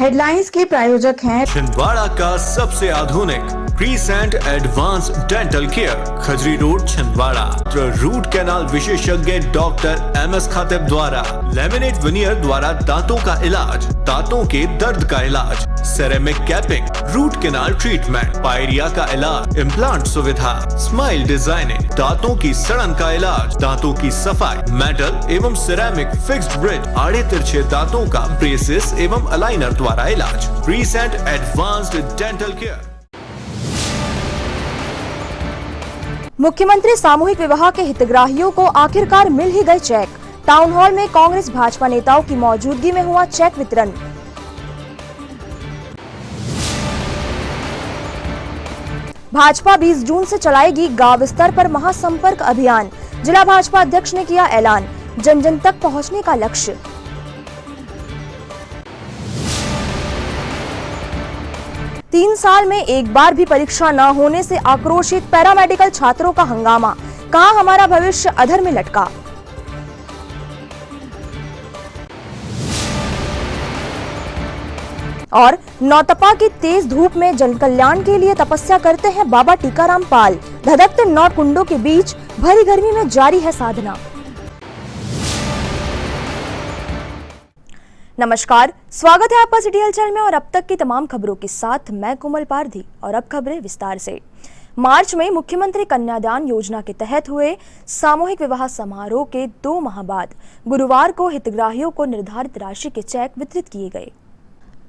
Headlines के प्रायोजक हैं छिंदवाड़ा का सबसे आधुनिक crescent advance dental care, Khajri road Chhindwara. Root canal विशेषज्ञ डॉक्टर MS खातिब द्वारा लेमिनेट विनियर द्वारा दांतों का इलाज, दांतों के दर्द का इलाज, ceramic capping, root canal treatment, pyorrhoea का इलाज, इम्प्लांट सुविधा, स्माइल डिजाइनिंग, दांतों की सड़न का इलाज, दांतों की सफाई, मेटल एवं सिरेमिक फिक्स्ड ब्रिज, आड़े तिरछे दांतों का ब्रेसेस एवं अलाइनर द्वारा इलाज। Crescent advanced dental care. मुख्यमंत्री सामूहिक विवाह के हितग्राहियों को आखिरकार मिल ही गए चेक। टाउन हॉल में कांग्रेस भाजपा नेताओं की मौजूदगी में हुआ चेक वितरण। भाजपा 20 जून से चलाएगी गांव स्तर पर महासंपर्क अभियान। जिला भाजपा अध्यक्ष ने किया ऐलान, जन जन तक पहुंचने का लक्ष्य। तीन साल में एक बार भी परीक्षा न होने से आक्रोशित पैरामेडिकल छात्रों का हंगामा, कहा हमारा भविष्य अधर में लटका। और नौतपा की तेज धूप में जन कल्याण के लिए तपस्या करते हैं बाबा टीकाराम पाल। धधकते 9 कुंडों के बीच भरी गर्मी में जारी है साधना। नमस्कार, स्वागत है आपका सिटी हलचल में और अब तक की तमाम खबरों के साथ मैं कोमल पारधी। और अब खबरें विस्तार से। मार्च में मुख्यमंत्री कन्यादान योजना के तहत हुए सामूहिक विवाह समारोह के 2 माह बाद गुरुवार को हितग्राहियों को निर्धारित राशि के चेक वितरित किए गए।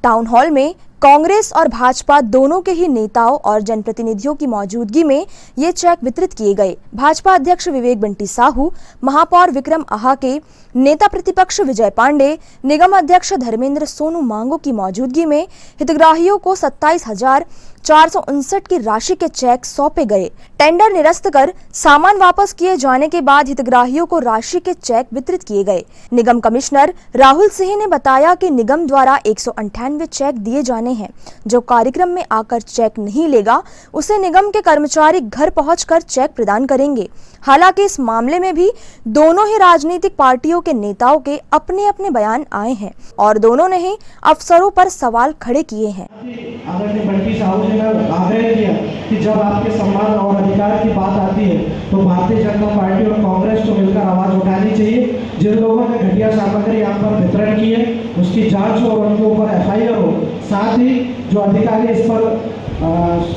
टाउन हॉल में कांग्रेस और भाजपा दोनों के ही नेताओं और जनप्रतिनिधियों की मौजूदगी में ये चेक वितरित किए गए। भाजपा अध्यक्ष विवेक बंटी साहू, महापौर विक्रम आहा के नेता प्रतिपक्ष विजय पांडे, निगम अध्यक्ष धर्मेंद्र सोनू मांगो की मौजूदगी में हितग्राहियों को 27,459 की राशि के चेक सौंपे गए। टेंडर निरस्त कर सामान वापस किए जाने के बाद हितग्राहियों को राशि के चेक वितरित किए गए। निगम कमिश्नर राहुल सिंह ने बताया कि निगम द्वारा 198 चेक दिए जाने हैं। जो कार्यक्रम में आकर चेक नहीं लेगा उसे निगम के कर्मचारी घर पहुंचकर चेक प्रदान करेंगे। हालांकि इस मामले में भी दोनों ही राजनीतिक पार्टियों के नेताओं के अपने अपने बयान आए हैं और दोनों ने ही अफसरों पर सवाल खड़े किए हैं। आदरणीय बंटी साहू जी ने आग्रह किया कि जब आपके सम्मान और अधिकार की बात आती है तो भारतीय जनता पार्टी और कांग्रेस को मिलकर आवाज उठानी चाहिए। जिन लोगों ने घटिया सामग्री यहाँ पर वितरण की है उसकी जांच हो और उनके ऊपर FIR हो। साथ ही जो अधिकारी इस पर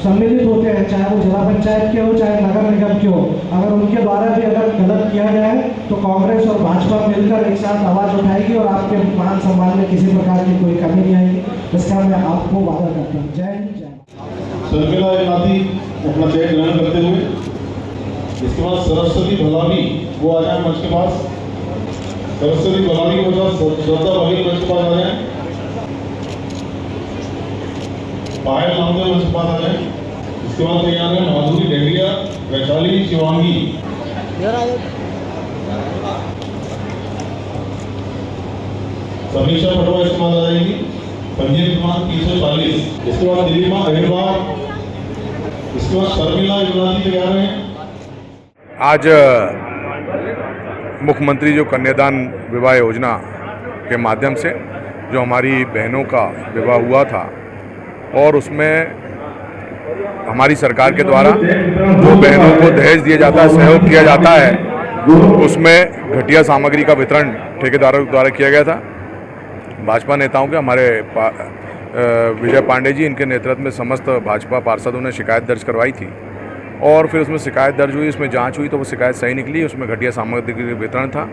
सम्मिलित होते हैं, चाहे वो जिला पंचायत के हो चाहे नगर निगम के हो, अगर उनके द्वारा भी अगर गलत किया गया है तो कांग्रेस और भाजपा मिलकर एक साथ आवाज उठाएगी और आपके मान सम्मान में किसी प्रकार की कोई कमी नहीं आएगी। इसका मैं आपको वादा करता हूँ। जय हिंद, जय। शर्मिला इलाती अपना चेक ग्रहण करते हुए, इसके बाद सरस्वती भलावी वो आ जाए मंच के पास। सरस्वती भलावी को श्रद्धा बघेल मंच के पास आ जाए। पायल नामदेव मंच के पास आ जाए। इसके बाद तैयार है माधुरी डेंडिया, वैशाली शिवांगी। समीक्षा पटवा इसके बाद आ जाएगी। पंजीयन क्रमांक 340। इसके बाद दिलीमा अहिरवार। इसके बाद शर्मिला इलाती तैयार है। आज मुख्यमंत्री जो कन्यादान विवाह योजना के माध्यम से जो हमारी बहनों का विवाह हुआ था और उसमें हमारी सरकार के द्वारा जो बहनों को दहेज दिया जाता है, सहयोग किया जाता है, उसमें घटिया सामग्री का वितरण ठेकेदारों द्वारा किया गया था। भाजपा नेताओं के हमारे विजय पांडे जी, इनके नेतृत्व में समस्त भाजपा पार्षदों ने शिकायत दर्ज करवाई थी और फिर उसमें शिकायत दर्ज हुई, उसमें जांच हुई तो वो शिकायत सही निकली। उसमें घटिया सामग्री वितरण था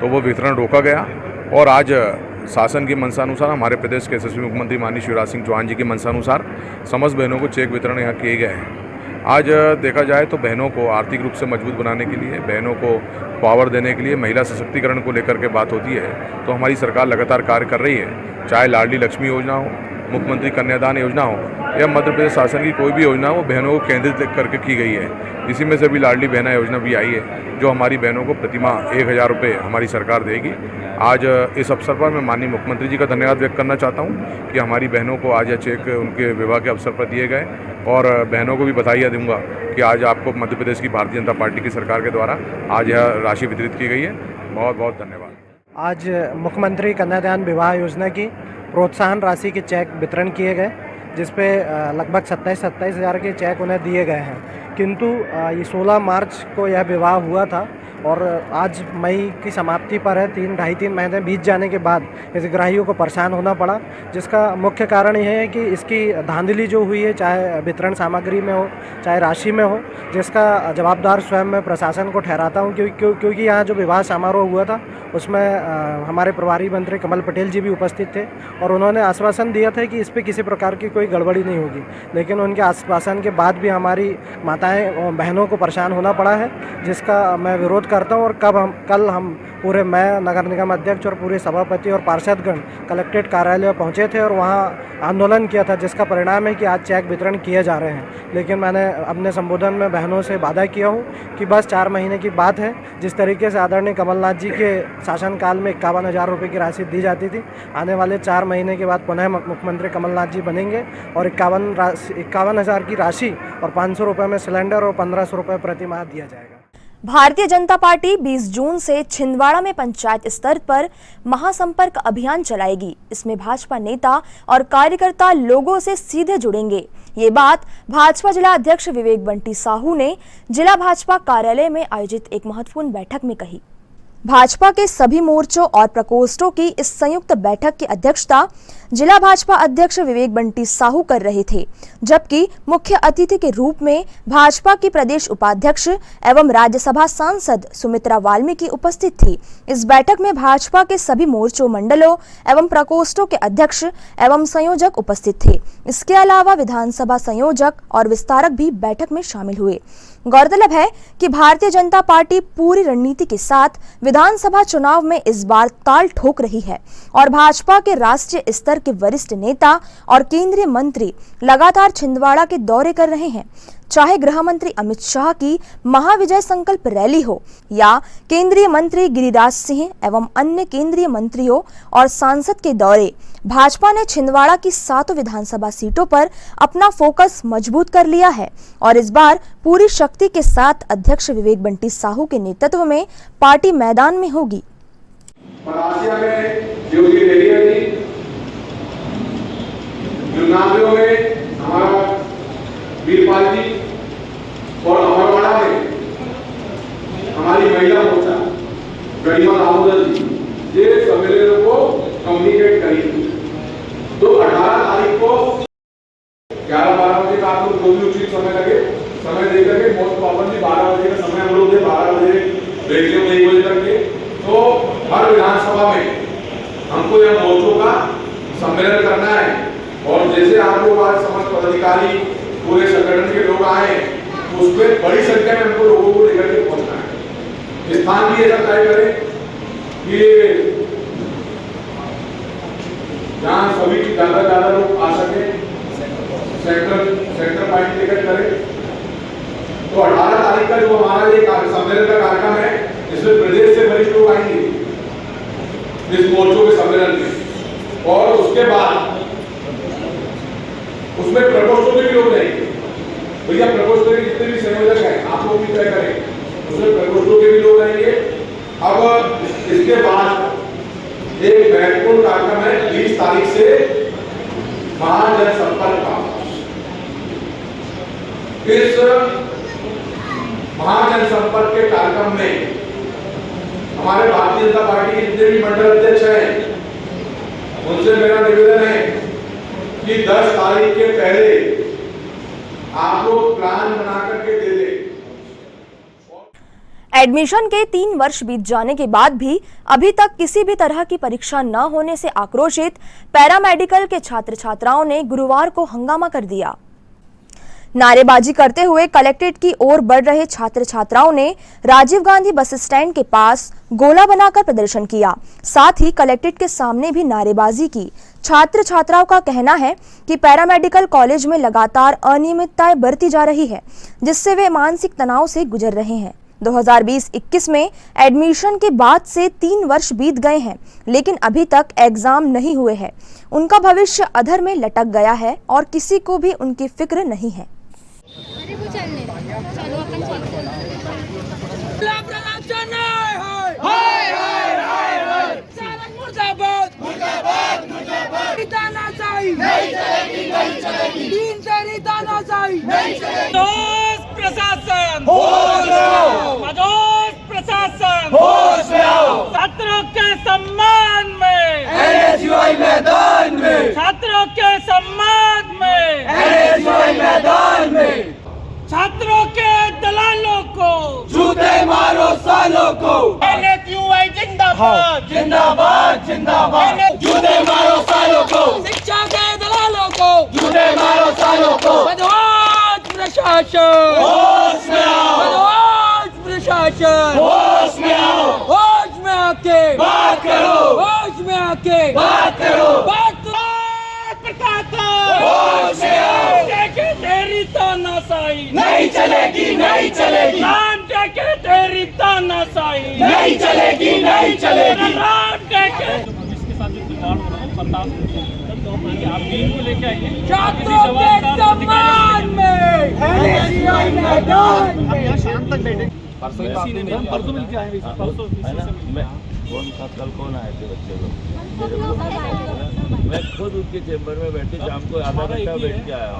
तो वो वितरण रोका गया और आज शासन की मंशानुसार, हमारे प्रदेश के यशस्वी मुख्यमंत्री माननीय शिवराज सिंह चौहान जी की मंशानुसार समस्त बहनों को चेक वितरण यहाँ किए गए हैं। आज देखा जाए तो बहनों को आर्थिक रूप से मजबूत बनाने के लिए, बहनों को पावर देने के लिए, महिला सशक्तिकरण को लेकर के बात होती है तो हमारी सरकार लगातार कार्य कर रही है। चाहे लाडली लक्ष्मी योजना हो, मुख्यमंत्री कन्यादान योजना हो या मध्य प्रदेश शासन की कोई भी योजना हो, बहनों को केंद्रित करके की गई है। इसी में से भी लाडली बहना योजना भी आई है जो हमारी बहनों को प्रतिमाह 1,000 रुपये हमारी सरकार देगी। आज इस अवसर पर मैं माननीय मुख्यमंत्री जी का धन्यवाद व्यक्त करना चाहता हूं कि हमारी बहनों को आज यह चेक उनके विवाह के अवसर पर दिए गए और बहनों को भी बधाई दूंगा कि आज आपको मध्य प्रदेश की भारतीय जनता पार्टी की सरकार के द्वारा आज यह राशि वितरित की गई है। बहुत बहुत धन्यवाद। आज मुख्यमंत्री कन्यादान विवाह योजना की प्रोत्साहन राशि के चेक वितरण किए गए, जिस पे लगभग 27 हज़ार के चेक उन्हें दिए गए हैं। किंतु ये 16 मार्च को यह विवाह हुआ था और आज मई की समाप्ति पर है। 2.5-3 महीने बीत जाने के बाद हितग्राहियों को परेशान होना पड़ा, जिसका मुख्य कारण यह है कि इसकी धांधली जो हुई है, चाहे वितरण सामग्री में हो चाहे राशि में हो, जिसका जवाबदार स्वयं मैं प्रशासन को ठहराता हूं, क्योंकि यहाँ जो विवाह समारोह हुआ था उसमें हमारे प्रभारी मंत्री कमल पटेल जी भी उपस्थित थे और उन्होंने आश्वासन दिया था कि इस पर किसी प्रकार की कोई गड़बड़ी नहीं होगी। लेकिन उनके आश्वासन के बाद भी हमारी माताएं और बहनों को परेशान होना पड़ा है, जिसका मैं विरोध करता हूं। और कल हम पूरे मैं नगर निगम अध्यक्ष और पूरे सभापति और पार्षदगण कलेक्ट्रेट कार्यालय पहुंचे थे और वहां आंदोलन किया था, जिसका परिणाम है कि आज चेक वितरण किए जा रहे हैं। लेकिन मैंने अपने संबोधन में बहनों से वादा किया हूं कि बस 4 महीने की बात है। जिस तरीके से आदरणीय कमलनाथ जी के शासनकाल में 51,000 रुपये की राशि दी जाती थी, आने वाले 4 महीने के बाद पुनः मुख्यमंत्री कमलनाथ जी बनेंगे और 51,000 की राशि और 500 रुपये में सिलेंडर और 1,500 रुपये प्रति माह दिया जाएगा। भारतीय जनता पार्टी 20 जून से छिंदवाड़ा में पंचायत स्तर पर महासंपर्क अभियान चलाएगी। इसमें भाजपा नेता और कार्यकर्ता लोगों से सीधे जुड़ेंगे। ये बात भाजपा जिला अध्यक्ष विवेक बंटी साहू ने जिला भाजपा कार्यालय में आयोजित एक महत्वपूर्ण बैठक में कही। भाजपा के सभी मोर्चों और प्रकोष्ठों की इस संयुक्त बैठक की अध्यक्षता जिला भाजपा अध्यक्ष विवेक बंटी साहू कर रहे थे, जबकि मुख्य अतिथि के रूप में भाजपा की प्रदेश उपाध्यक्ष एवं राज्यसभा सांसद सुमित्रा वाल्मीकि उपस्थित थी। इस बैठक में भाजपा के सभी मोर्चों, मंडलों एवं प्रकोष्ठों के अध्यक्ष एवं संयोजक उपस्थित थे। इसके अलावा विधानसभा संयोजक और विस्तारक भी बैठक में शामिल हुए। गौरतलब है कि भारतीय जनता पार्टी पूरी रणनीति के साथ विधानसभा चुनाव में इस बार ताल ठोक रही है और भाजपा के राष्ट्रीय स्तर के वरिष्ठ नेता और केंद्रीय मंत्री लगातार छिंदवाड़ा के दौरे कर रहे हैं। चाहे गृह मंत्री अमित शाह की महाविजय संकल्प रैली हो या केंद्रीय मंत्री गिरिराज सिंह एवं अन्य केंद्रीय मंत्रियों और सांसद के दौरे, भाजपा ने छिंदवाड़ा की 7 विधानसभा सीटों पर अपना फोकस मजबूत कर लिया है और इस बार पूरी शक्ति के साथ अध्यक्ष विवेक बंटी साहू के नेतृत्व में पार्टी मैदान में होगी। पलासिया में जो ये रैली थी, जुन्नाबियों में हमारा वीरपाल जी और अमरवाड़ा में हमारी महिला मोर्चा गरिमा दामोदर जी, ये सम्मेलन को कम्युनिकेट करेंगे। तो 18 तारीख को 11-12 बजे का आप लोग जो भी उचित समय लगे, समय देकर के मोस्ट प्रॉब्लम 12 बजे का समय हम लोग 12 बजे रेडियो में 1 बजे तक के, तो हर विधानसभा में हमको यह मोर्चों का सम्मेलन करना है। और जैसे आप लोग आज समस्त पदाधिकारी पूरे संगठन के लोग आए, उसमें बड़ी संख्या में हमको लोगों को लेकर के पहुंचना है। स्थान भी ऐसा तय करें कि जहाँ सभी ज्यादा लोग आ सके, सेंटर पॉइंट टिकट करें। तो 18 तारीख का जो हमारा ये सम्मेलन का कार्यक्रम है, इसमें प्रदेश से वरिष्ठ लोग आएंगे इस मोर्चों के सम्मेलन में, और उसके बाद उसमें प्रकोष्ठों के भी लोग रहेंगे। भैया प्रकोष्ठों के जितने भी संयोजक हैं, आप लोग भी तय करें, उसमें प्रकोष्ठों के भी लोग रहेंगे। अब इसके बाद एक महत्वपूर्ण कार्यक्रम है 20 तारीख से महाजनसंपर्क का। इस महाजनसंपर्क के कार्यक्रम में हमारे भारतीय जनता पार्टी के जितने भी मंडल अध्यक्ष हैं, उनसे मेरा निवेदन है कि 10 तारीख के पहले आप लोग प्लान बना करके दे दें। एडमिशन के 3 वर्ष बीत जाने के बाद भी अभी तक किसी भी तरह की परीक्षा न होने से आक्रोशित पैरामेडिकल के छात्र छात्राओं ने गुरुवार को हंगामा कर दिया। नारेबाजी करते हुए कलेक्ट्रेट की ओर बढ़ रहे छात्र छात्राओं ने राजीव गांधी बस स्टैंड के पास गोला बनाकर प्रदर्शन किया। साथ ही कलेक्ट्रेट के सामने भी नारेबाजी की। छात्र छात्राओं का कहना है कि पैरामेडिकल कॉलेज में लगातार अनियमितताएं बरती जा रही है, जिससे वे मानसिक तनाव से गुजर रहे हैं। 2020-21 में एडमिशन के बाद से 3 वर्ष बीत गए हैं, लेकिन अभी तक एग्जाम नहीं हुए हैं। उनका भविष्य अधर में लटक गया है और किसी को भी उनकी फिक्र नहीं है। तानाशाही नहीं चलेगी, नहीं चलेगी। तीन शहरी तानाशाही नहीं चलेगी। मदोस प्रशासन होश में आओ, मदोस प्रशासन होश में आओ। छात्रों के सम्मान में NSUI मैदान में, छात्रों के सम्मान में NSUI मैदान में। छात्रों के दलालों को जूते मारो सालों को। NSUI जिंदाबाद जिंदाबाद जिंदाबाद। जूते मारो सालों को, शिक्षा के दलालों को जूते मारो सालों को। बदमाश प्रशासन होश में आओ, बदमाश प्रशासन होश में आओ। होश में आके बात करो, होश में आके बात करो। बात प्रशासन होश में आओ। तेरी तानाशाही नहीं चलेगी, नहीं चलेगी। नाम के तेरी तानाशाही नहीं चलेगी, नहीं चलेगी। नाम के इसके साथ जो जुगाड़ हो रहा है बर्दाश्त आप दीन को लेके आइए। छात्रों के सम्मान में NSUI मैदान में। शाम तक बैठे परसों मिलके आएंगे। परसों है ना। कौन सा कल कौन आए थे बच्चे लोग? मैं खुद उनके चैम्बर में बैठे शाम को आधा घंटा बैठ के आया।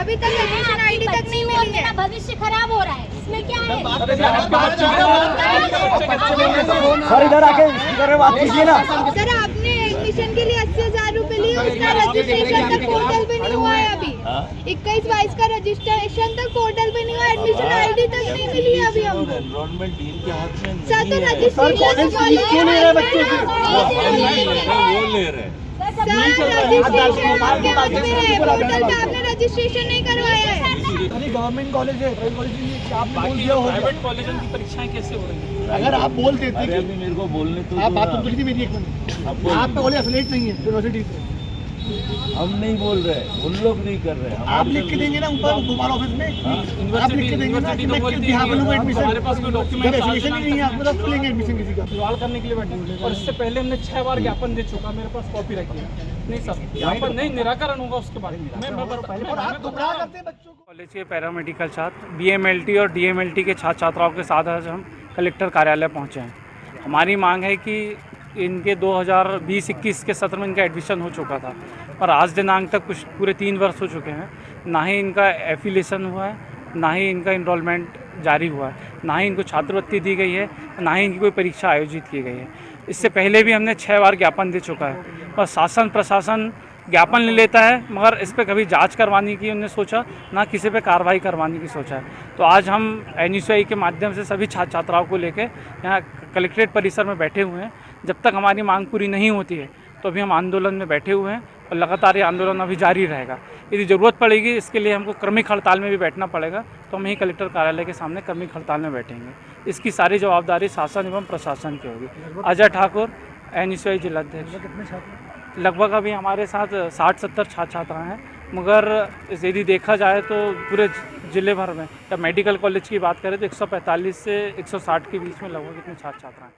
अभी तक एडमिशन आईडी तक नहीं मिली है। भविष्य खराब हो रहा है, इसमें क्या है? सर इधर आके बात कीजिए ना। सर आपने एडमिशन के लिए 80,000 रुपए लिए, उसका रजिस्ट्रेशन तक पोर्टल पे नहीं हुआ है। अभी 21-22 का रजिस्ट्रेशन तक पोर्टल पे नहीं हुआ, एडमिशन आईडी तक नहीं मिली है अभी हमको। एनरोलमेंट डीन के हाथ में सर तो रजिस्ट्रेशन क्यों नहीं रहे बच्चे की? वो ले रहे हैं। रजिस्ट्रेशन आपके हाथ में है, पोर्टल पे आपने रजिस्ट्रेशन नहीं करवाया है। गवर्नमेंट कॉलेज है, प्राइवेट कॉलेज आप बोल दिया हो। प्राइवेट कॉलेजों की परीक्षाएं कैसे हो रही हैं? अगर आप बोल देते अरे अभी मेरे को बोलने तो आप बात तो थी मेरी एक मिनट। आप तो बोले एफिलिएट नहीं है यूनिवर्सिटी से। हम नहीं बोल रहे, उन लोग नहीं कर रहे। आप लिख के देंगे ना ऊपर तुम्हारे ऑफिस में। आप लिख के देंगे ना कि मैं बिहार वालों एडमिशन। हमारे पास कोई डॉक्यूमेंट एफिलिएशन ही नहीं है, आप मतलब लेंगे एडमिशन किसी का। सवाल करने के लिए बैठे और इससे पहले हमने 6 बार ज्ञापन दे चुका, मेरे पास कॉपी रखी है। नहीं सर, ज्ञापन नहीं, निराकरण होगा उसके बारे में। कॉलेज के पैरामेडिकल छात्र BMLT और DMLT के छात्र छात्राओं के साथ आज हम कलेक्टर कार्यालय पहुंचे हैं। हमारी मांग है कि इनके 2020-21 के सत्र में इनका एडमिशन हो चुका था, पर आज दिनांक तक कुछ पूरे 3 वर्ष हो चुके हैं। ना ही इनका एफिलिएशन हुआ है, ना ही इनका इनरोलमेंट जारी हुआ है, ना ही इनको छात्रवृत्ति दी गई है, ना ही इनकी कोई परीक्षा आयोजित की गई है। इससे पहले भी हमने 6 बार ज्ञापन दे चुका है, पर शासन प्रशासन ज्ञापन ले लेता है, मगर इस पर कभी जांच करवाने की उन्होंने सोचा, ना किसी पे कार्रवाई करवाने की सोचा है। तो आज हम NSUI के माध्यम से सभी छात्र छात्राओं को लेकर यहाँ कलेक्ट्रेट परिसर में बैठे हुए हैं। जब तक हमारी मांग पूरी नहीं होती है तो अभी हम आंदोलन में बैठे हुए हैं और लगातार ये आंदोलन अभी जारी रहेगा। यदि ज़रूरत पड़ेगी इसके लिए हमको क्रमिक हड़ताल में भी बैठना पड़ेगा, तो हम यहीं कलेक्टर कार्यालय के सामने क्रमिक हड़ताल में बैठेंगे। इसकी सारी जवाबदारी शासन एवं प्रशासन की होगी। अजय ठाकुर, NSUI जिलाध्यक्ष। लगभग अभी हमारे साथ 60-70 छात्र छात्रा हैं, मगर यदि देखा जाए तो पूरे ज़िले भर में या मेडिकल कॉलेज की बात करें तो 145 से 160 के बीच में लगभग इतने छात्र छात्रा हैं।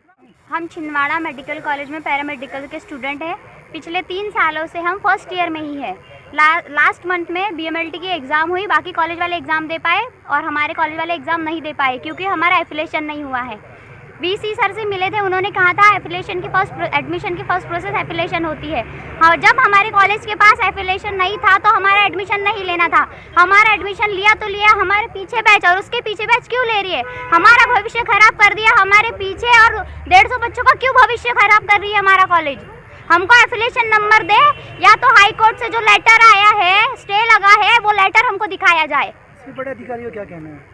हम छिंदवाड़ा मेडिकल कॉलेज में पैरामेडिकल के स्टूडेंट हैं। पिछले 3 सालों से हम फर्स्ट ईयर में ही है। लास्ट मंथ में BMLT की एग्ज़ाम हुई, बाकी कॉलेज वाले एग्ज़ाम दे पाए और हमारे कॉलेज वाले एग्ज़ाम नहीं दे पाए क्योंकि हमारा एफिलिएशन नहीं हुआ है। VC सर से मिले थे, उन्होंने कहा था एफिलिएशन की एडमिशन की फर्स्ट प्रोसेस एफिलिएशन होती है। हाँ, जब हमारे कॉलेज के पास एफिलिएशन नहीं था तो हमारा एडमिशन नहीं लेना था। हमारा एडमिशन लिया तो लिया, हमारे पीछे बैच और उसके पीछे बैच क्यों ले रही है? हमारा भविष्य खराब कर दिया हमारे पीछे, और 150 बच्चों का क्यों भविष्य खराब कर रही है हमारा कॉलेज? हमको एफिलिएशन नंबर दे, या तो हाई कोर्ट से जो लेटर आया है, स्टे लगा है, वो लेटर हमको दिखाया जाए। इसमें बड़े अधिकारियों क्या कहना है?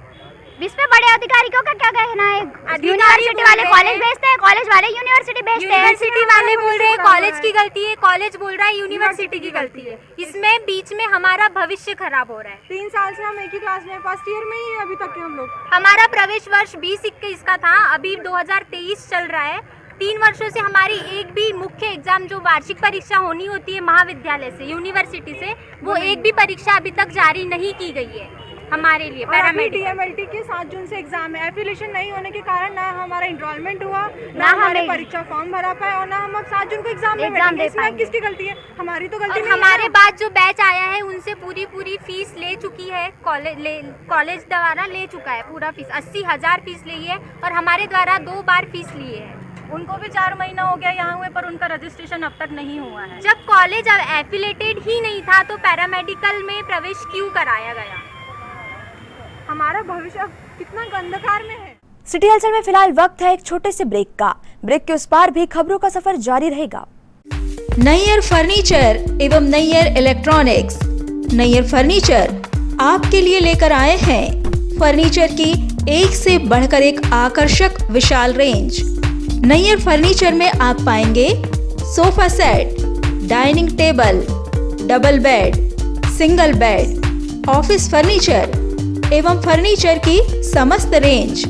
इस पे बड़े अधिकारियों का क्या कहना है? यूनिवर्सिटी वाले कॉलेज भेजते हैं, कॉलेज वाले यूनिवर्सिटी भेजते हैं। यूनिवर्सिटी वाले बोल रहे हैं कॉलेज की गलती है, कॉलेज बोल रहा है यूनिवर्सिटी की गलती है। इसमें बीच में हमारा भविष्य खराब हो रहा है। 3 साल से हम एक ही क्लास में, फर्स्ट ईयर में ही अभी तक के हम लोग। हमारा प्रवेश वर्ष 2021 का था, अभी 2023 चल रहा है। 3 वर्षों से हमारी एक भी मुख्य एग्जाम जो वार्षिक परीक्षा होनी होती है महाविद्यालय से, यूनिवर्सिटी से, वो एक भी परीक्षा अभी तक जारी नहीं की गई है हमारे लिए। पैरामेडिकल DMLT के 7 जून से एग्जाम है। एफिलिएशन नहीं होने के कारण ना हमारा इनरोलमेंट हुआ, ना हमारे परीक्षा फॉर्म भरा पाए, और ना हम अब 7 जून को एग्जाम दे पाए। किसकी गलती है? हमारी तो गलती नहीं है। हमारे बाद जो बैच आया है उनसे पूरी फीस ले चुकी है, कॉलेज द्वारा ले चुका है पूरा फीस। 80,000 फीस ली है और हमारे द्वारा 2 बार फीस लिए है। उनको भी 4 महीना हो गया यहाँ हुए, पर उनका रजिस्ट्रेशन अब तक नहीं हुआ है। जब कॉलेज एफिलेटेड ही नहीं था तो पैरामेडिकल में प्रवेश क्यों कराया गया? हमारा भविष्य अब कितना अंधकार में है। सिटी हलचल में फिलहाल वक्त है एक छोटे से ब्रेक का। ब्रेक के उस पार भी खबरों का सफर जारी रहेगा। नैयर फर्नीचर एवं नैयर इलेक्ट्रॉनिक्स। नैयर फर्नीचर आपके लिए लेकर आए हैं फर्नीचर की एक से बढ़कर एक आकर्षक विशाल रेंज। नैयर फर्नीचर में आप पाएंगे sofa set, dining table, double bed, single bed, office furniture एवं फर्नीचर की समस्त रेंज।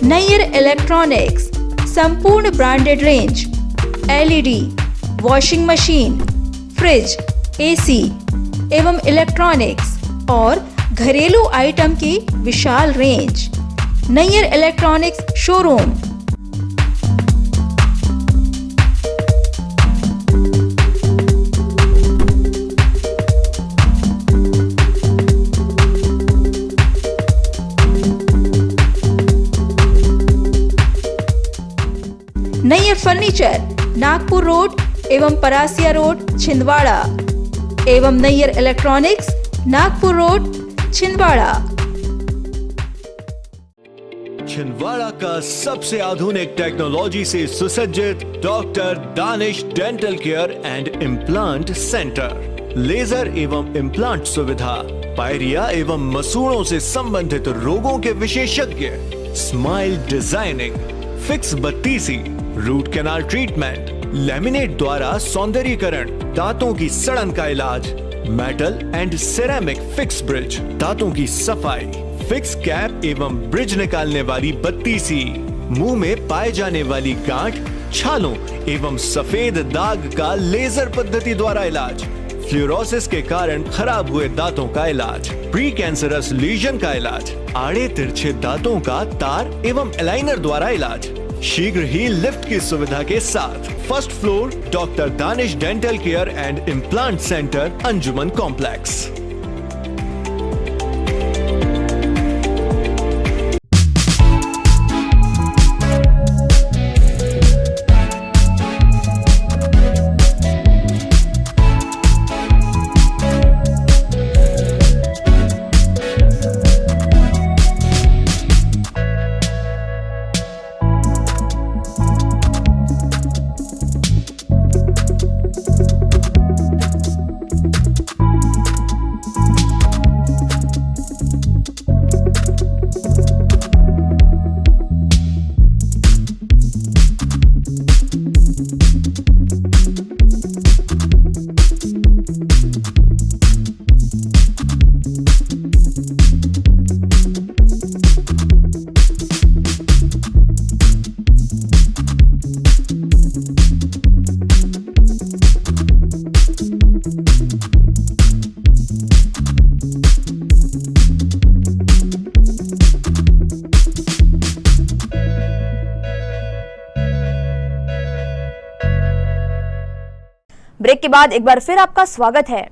नैयर इलेक्ट्रॉनिक्स संपूर्ण branded range, LED, washing machine, fridge, AC एवं इलेक्ट्रॉनिक्स और घरेलू आइटम की विशाल range. Nayyar electronics showroom. Nayyar furniture Nagpur road एवं परासिया रोड छिंदवाड़ा एवं नैयर इलेक्ट्रॉनिक्स नागपुर रोड छिंदवाड़ा। छिंदवाड़ा का सबसे आधुनिक टेक्नोलॉजी से सुसज्जित doctor Danish dental care and implant centre. Laser एवं इम्प्लांट सुविधा, पायरिया एवं मसूड़ों से संबंधित रोगों के विशेषज्ञ, स्माइल डिजाइनिंग, फिक्स बत्तीसी, रूट कैनाल ट्रीटमेंट, लैमिनेट द्वारा सौंदर्यीकरण, दांतों की सड़न का इलाज, metal and ceramic fix bridge, दांतों की सफाई, फिक्स कैप एवं ब्रिज निकालने वाली बत्तीसी, मुंह में पाए जाने वाली गांठ, छालों एवं सफेद दाग का लेजर पद्धति द्वारा इलाज, फ्लोरोसिस के कारण खराब हुए दांतों का इलाज, प्री कैंसरस लीजन का इलाज, आड़े तिरछे दांतों का तार एवं एलाइनर द्वारा इलाज, शीघ्र ही लिफ्ट की सुविधा के साथ। First floor doctor Danish dental care and implant centre, Anjuman complex. Break के बाद एक बार फिर आपका स्वागत है।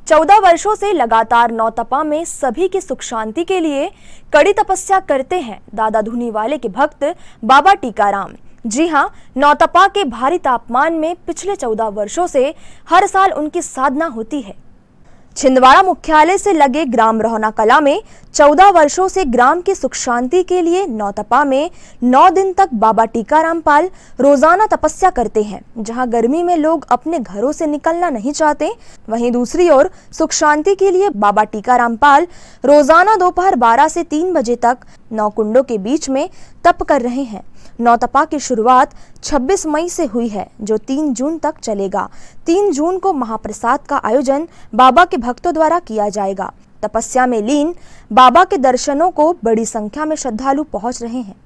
14 वर्षों से लगातार नौतपा में सभी की सुख शांति के लिए कड़ी तपस्या करते हैं दादा धुनीवाले के भक्त बाबा टीकाराम। जी हां, नौतपा के भारी तापमान में पिछले 14 वर्षों से हर साल उनकी साधना होती है। छिंदवाड़ा मुख्यालय से लगे ग्राम रोहना कला में 14 वर्षों से ग्राम की सुख शांति के लिए नौतपा में 9 दिन तक बाबा टीकाराम पाल रोजाना तपस्या करते हैं। जहां गर्मी में लोग अपने घरों से निकलना नहीं चाहते, वहीं दूसरी ओर सुख शांति के लिए बाबा टीकाराम पाल रोजाना दोपहर 12 से 3 बजे तक 9 कुंडों के बीच में तप कर रहे हैं। नौतपा की शुरुआत 26 मई से हुई है, जो 3 जून तक चलेगा। 3 जून को महाप्रसाद का आयोजन बाबा के भक्तों द्वारा किया जाएगा। तपस्या में लीन बाबा के दर्शनों को बड़ी संख्या में श्रद्धालु पहुंच रहे हैं।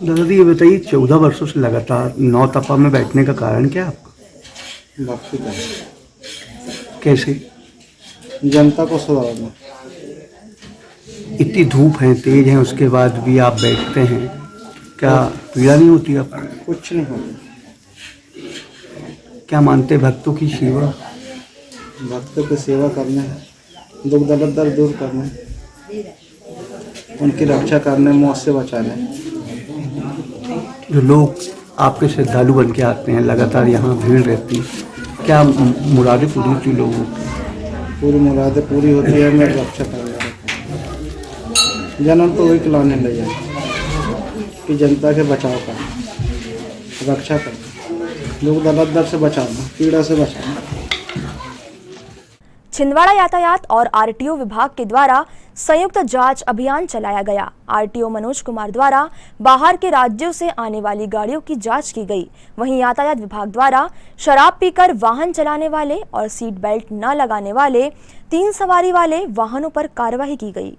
दादाजी ये बताइए 14 वर्षों से लगातार नौतपा में बैठने का कारण क्या है आपका? बख्शी का कैसे? जनता को सुधारना। इतनी धूप है, तेज है, उसके बाद भी आप बैठते हैं, क्या पीड़ा नहीं होती आपको? कुछ नहीं होता। क्या मानते भक्तों की सेवा? भक्तों की सेवा करना है, दुख दर्द दूर करना है, उनकी रक्षा करने, मौत से बचाना है। जो लोग आपके श्रद्धालु बन के आते हैं, लगातार यहाँ भीड़ रहती, क्या मुरादें पूरी होती लोगों की? पूरी मुरादें पूरी होती है। मैं रक्षा करना जन्म तो वही खिलाने ले जाए कि जनता के बचाव का रक्षा करना, दुख दर्द से बचाना, पीड़ा से बचाना। छिंदवाड़ा यातायात और आरटीओ विभाग के द्वारा संयुक्त जांच अभियान चलाया गया। आरटीओ मनोज कुमार द्वारा बाहर के राज्यों से आने वाली गाड़ियों की जांच की गई। वहीं यातायात विभाग द्वारा शराब पीकर वाहन चलाने वाले और सीट बेल्ट न लगाने वाले 3 सवारी वाले वाहनों पर कार्रवाई की गई।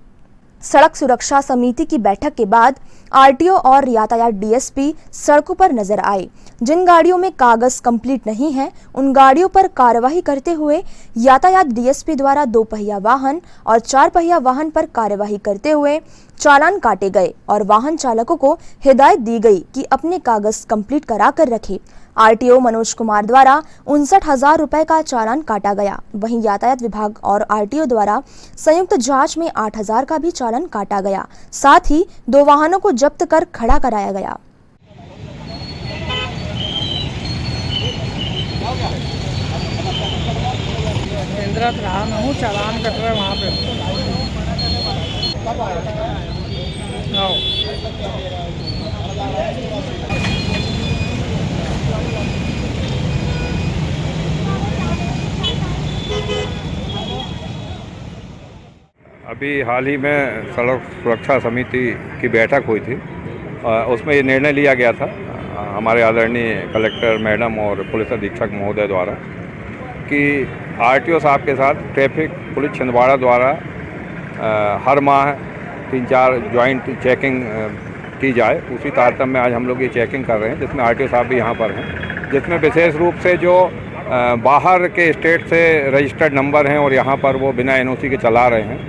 सड़क सुरक्षा समिति की बैठक के बाद आरटीओ और यातायात डीएसपी सड़कों पर नजर आए। जिन गाड़ियों में कागज कंप्लीट नहीं है, उन गाड़ियों पर कार्रवाई करते हुए यातायात डीएसपी द्वारा 2 पहिया वाहन और 4 पहिया वाहन पर कार्रवाई करते हुए चालान काटे गए और वाहन चालकों को हिदायत दी गई कि अपने कागज कंप्लीट करा कर रखें। आरटीओ मनोज कुमार द्वारा 59,000 रुपए का चालान काटा गया। वहीं यातायात विभाग और आरटीओ द्वारा संयुक्त जांच में 8,000 का भी चालान काटा गया। साथ ही 2 वाहनों को जब्त कर खड़ा कराया गया। चालान कट रहा है वहाँ पे। अभी हाल ही में सड़क सुरक्षा समिति की बैठक हुई थी। उसमें ये निर्णय लिया गया था हमारे आदरणीय कलेक्टर मैडम और पुलिस अधीक्षक महोदय द्वारा कि आरटीओ साहब के साथ ट्रैफिक पुलिस छिंदवाड़ा द्वारा हर माह 3-4 जॉइंट चेकिंग की जाए। उसी तारतम्य में आज हम लोग ये चेकिंग कर रहे हैं, जिसमें आरटीओ साहब भी यहाँ पर हैं, जिसमें विशेष रूप से जो बाहर के स्टेट से रजिस्टर्ड नंबर हैं और यहाँ पर वो बिना एनओसी के चला रहे हैं,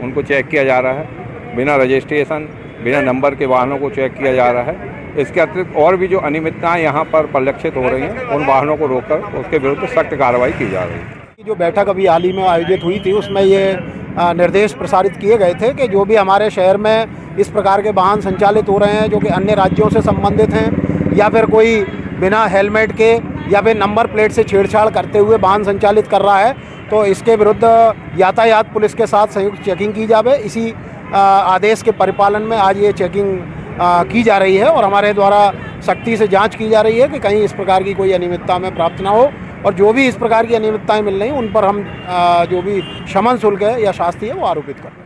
उनको चेक किया जा रहा है। बिना रजिस्ट्रेशन, बिना नंबर के वाहनों को चेक किया जा रहा है। इसके अतिरिक्त और भी जो अनियमितताएं यहाँ पर परिलक्षित हो रही हैं, उन वाहनों को रोककर उसके विरुद्ध सख्त कार्रवाई की जा रही है। जो बैठक अभी हाल ही में आयोजित हुई थी, उसमें ये निर्देश प्रसारित किए गए थे कि जो भी हमारे शहर में इस प्रकार के वाहन संचालित हो रहे हैं जो कि अन्य राज्यों से संबंधित हैं या फिर कोई बिना हेलमेट के या फिर नंबर प्लेट से छेड़छाड़ करते हुए वाहन संचालित कर रहा है, तो इसके विरुद्ध यातायात पुलिस के साथ संयुक्त चेकिंग की जाए। इसी आदेश के परिपालन में आज ये चेकिंग की जा रही है और हमारे द्वारा सख्ती से जांच की जा रही है कि कहीं इस प्रकार की कोई अनियमितता में प्राप्त ना हो, और जो भी इस प्रकार की अनियमितताएं मिल रही हैं उन पर हम जो भी शमन शुल्क है या शास्ति है वो आरोपित कर रहे हैं।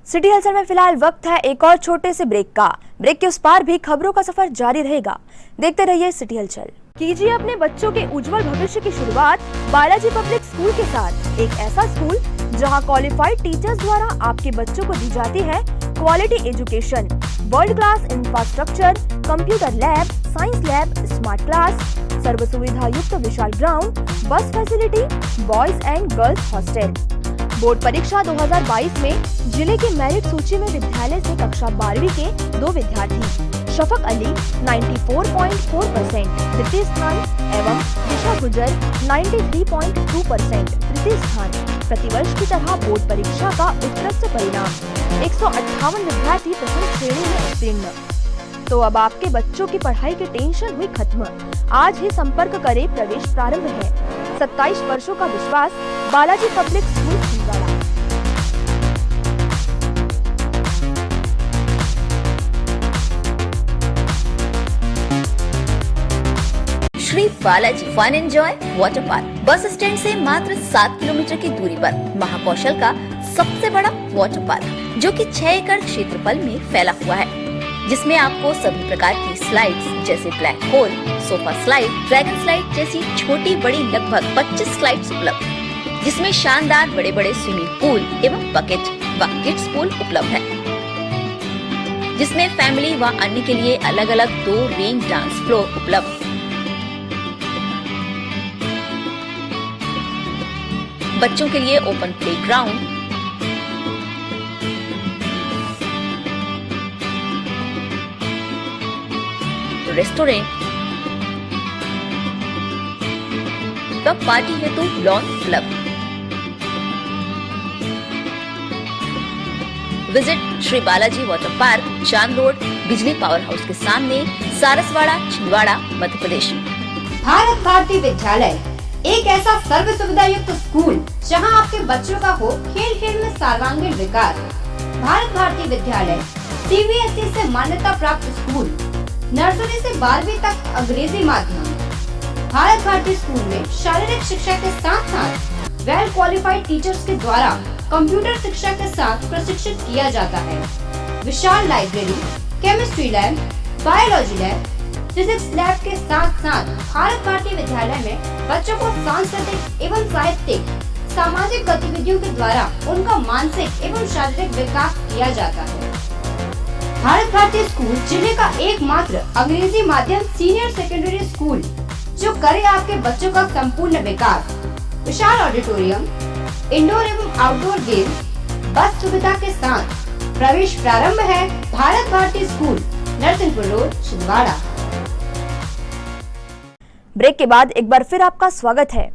सिटी हलचल में फिलहाल वक्त है एक और छोटे से ब्रेक का। ब्रेक के उस पार भी खबरों का सफर जारी रहेगा। देखते रहिए सिटी हलचल। कीजिए अपने बच्चों के उज्जवल भविष्य की शुरुआत बालाजी पब्लिक स्कूल के साथ। एक ऐसा स्कूल जहां क्वालिफाइड टीचर्स द्वारा आपके बच्चों को दी जाती है quality education, world class infrastructure, computer lab, science lab, smart class, सर्व सुविधा युक्त विशाल ground, bus facility, boys and girls hostel. Board परीक्षा 2022 में जिले की मेरिट सूची में विद्यालय से कक्षा 12वीं के 2 विद्यार्थी शफक अली 94.4% तृतीय स्थान एवं दिशा गुजर 93.2% तृतीय स्थान। प्रतिवर्ष की तरह बोर्ड परीक्षा का उत्कृष्ट परिणाम 158 विद्यार्थी प्रथम श्रेणी में उत्तीर्ण। तो अब आपके बच्चों की पढ़ाई की टेंशन हुई खत्म। आज ही संपर्क करें, प्रवेश प्रारंभ है। 27 वर्षों का विश्वास, Balaji public school Chhindwara. Shri Balaji fun enjoy water park bus stand से मात्र 7 किलोमीटर की दूरी पर महाकौशल का सबसे बड़ा वाटर पार्क, जो कि 6 एकड़ क्षेत्रफल में फैला हुआ है, जिसमें आपको सभी प्रकार की स्लाइड्स जैसे black hole, sofa slide, dragon slide जैसी छोटी बड़ी लगभग 25 स्लाइड्स उपलब्ध, जिसमें शानदार बड़े बड़े स्विमिंग पूल एवं बकेट व किड्स पूल उपलब्ध है। जिसमें फैमिली व अन्य के लिए अलग अलग 2 रेंज डांस फ्लोर उपलब्ध। बच्चों के लिए ओपन प्लेग्राउंड, रेस्टोरेंट व पार्टी हेतु लॉन उपलब्ध। Visit Shri Balaji water park, चांद रोड, बिजली पावर हाउस के सामने, सारसवाड़ा, छिंदवाड़ा, मध्य प्रदेश। भारत भारती विद्यालय एक ऐसा सर्व सुविधा युक्त स्कूल जहां आपके बच्चों का हो खेल खेल में सर्वांगीण विकास। भारत भारती विद्यालय CBSE से मान्यता प्राप्त स्कूल, नर्सरी से 12वीं तक अंग्रेजी माध्यम। भारत भारती स्कूल में शारीरिक शिक्षा के साथ साथ वेल क्वालिफाइड टीचर्स के द्वारा कंप्यूटर शिक्षा के साथ प्रशिक्षित किया जाता है। विशाल library, chemistry lab, biology lab, physics lab के साथ साथ भारत भारती विद्यालय में बच्चों को सांस्कृतिक एवं साहित्यिक सामाजिक गतिविधियों के द्वारा उनका मानसिक एवं शारीरिक विकास किया जाता है। भारत भारती स्कूल जिले का एकमात्र अंग्रेजी माध्यम सीनियर सेकेंडरी स्कूल जो करे आपके बच्चों का संपूर्ण विकास। विशाल ऑडिटोरियम, इंडोर एवं आउटडोर गेम, बस सुविधा के साथ प्रवेश प्रारंभ है। Bharat Bharati school, Narsinghpur road, Chhindwara. Break के बाद एक बार फिर आपका स्वागत है।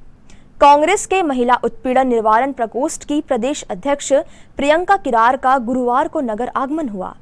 कांग्रेस के महिला उत्पीड़न निवारण प्रकोष्ठ की प्रदेश अध्यक्ष प्रियंका किरार का गुरुवार को नगर आगमन हुआ।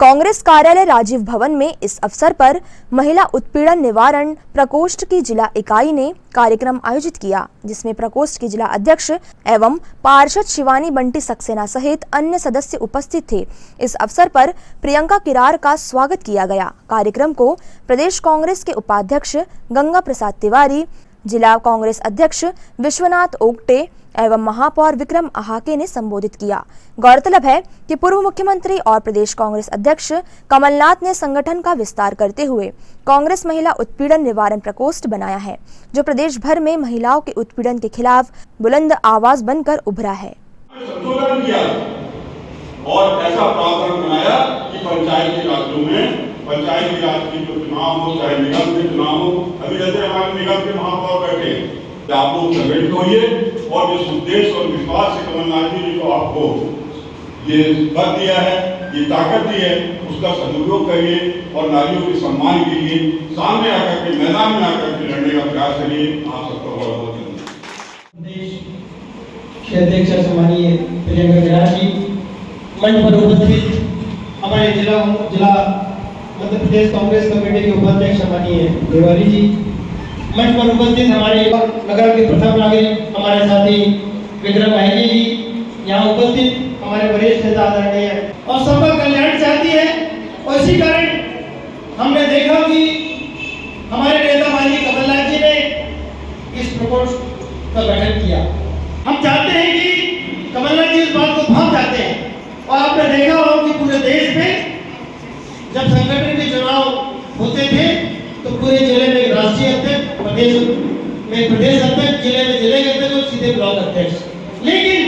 कांग्रेस कार्यालय राजीव भवन में इस अवसर पर महिला उत्पीड़न निवारण प्रकोष्ठ की जिला इकाई ने कार्यक्रम आयोजित किया, जिसमें प्रकोष्ठ की जिला अध्यक्ष एवं पार्षद शिवानी बंटी सक्सेना सहित अन्य सदस्य उपस्थित थे। इस अवसर पर प्रियंका किरार का स्वागत किया गया। कार्यक्रम को प्रदेश कांग्रेस के उपाध्यक्ष गंगा प्रसाद तिवारी, जिला कांग्रेस अध्यक्ष विश्वनाथ ओगटे एवं महापौर विक्रम आहाके ने संबोधित किया। गौरतलब है कि पूर्व मुख्यमंत्री और प्रदेश कांग्रेस अध्यक्ष कमलनाथ ने संगठन का विस्तार करते हुए कांग्रेस महिला उत्पीड़न निवारण प्रकोष्ठ बनाया है, जो प्रदेश भर में महिलाओं के उत्पीड़न के खिलाफ बुलंद आवाज बनकर उभरा है। संशोधन किया और ऐसा प्रावधान बनाया कि पंचायती राज्यों में पंचायती राज की जो चुनाव हो, चाहे निगम के चुनाव हो, अभी जैसे हमारे निगम के महापौर बैठे हैं, आप लोग संगठित होइए और जिस उद्देश्य और विश्वास से कमलनाथ जी ने जो आपको ये बल दिया है, ये ताकत दी है, उसका सदुपयोग करिए और नारियों के सम्मान के लिए सामने आकर के मैदान में आकर के लड़ने का प्रयास करिए। आप सबका बहुत बहुत धन्यवाद। अध्यक्ष सम्मानीय प्रियंका किरार जी, मंच पर उपस्थित हमारे जिला मध्य प्रदेश कांग्रेस कमेटी के उपाध्यक्ष सम्मानीय देवारी जी, मंच पर उपस्थित हमारे नगर के प्रथम नागरिक हमारे साथी विक्रम आहाके जी, यहाँ उपस्थित हमारे वरिष्ठ नेता आदरणीय और सबका कल्याण चाहती है। और इसी कारण हमने देखा कि हमारे नेता माननीय कमलनाथ जी ने इस प्रकोष्ठ का गठन किया। हम चाहते हैं कि कमलनाथ जी इस बात को भाप जाते हैं और आपने देखा होगा कि पूरे देश में जब संगठन के चुनाव होते थे तो पूरे जिले में राष्ट्रीय अध्यक्ष, प्रदेश में प्रदेश अध्यक्ष, जिले में जिले के अध्यक्ष और सीधे ब्लॉक अध्यक्ष। लेकिन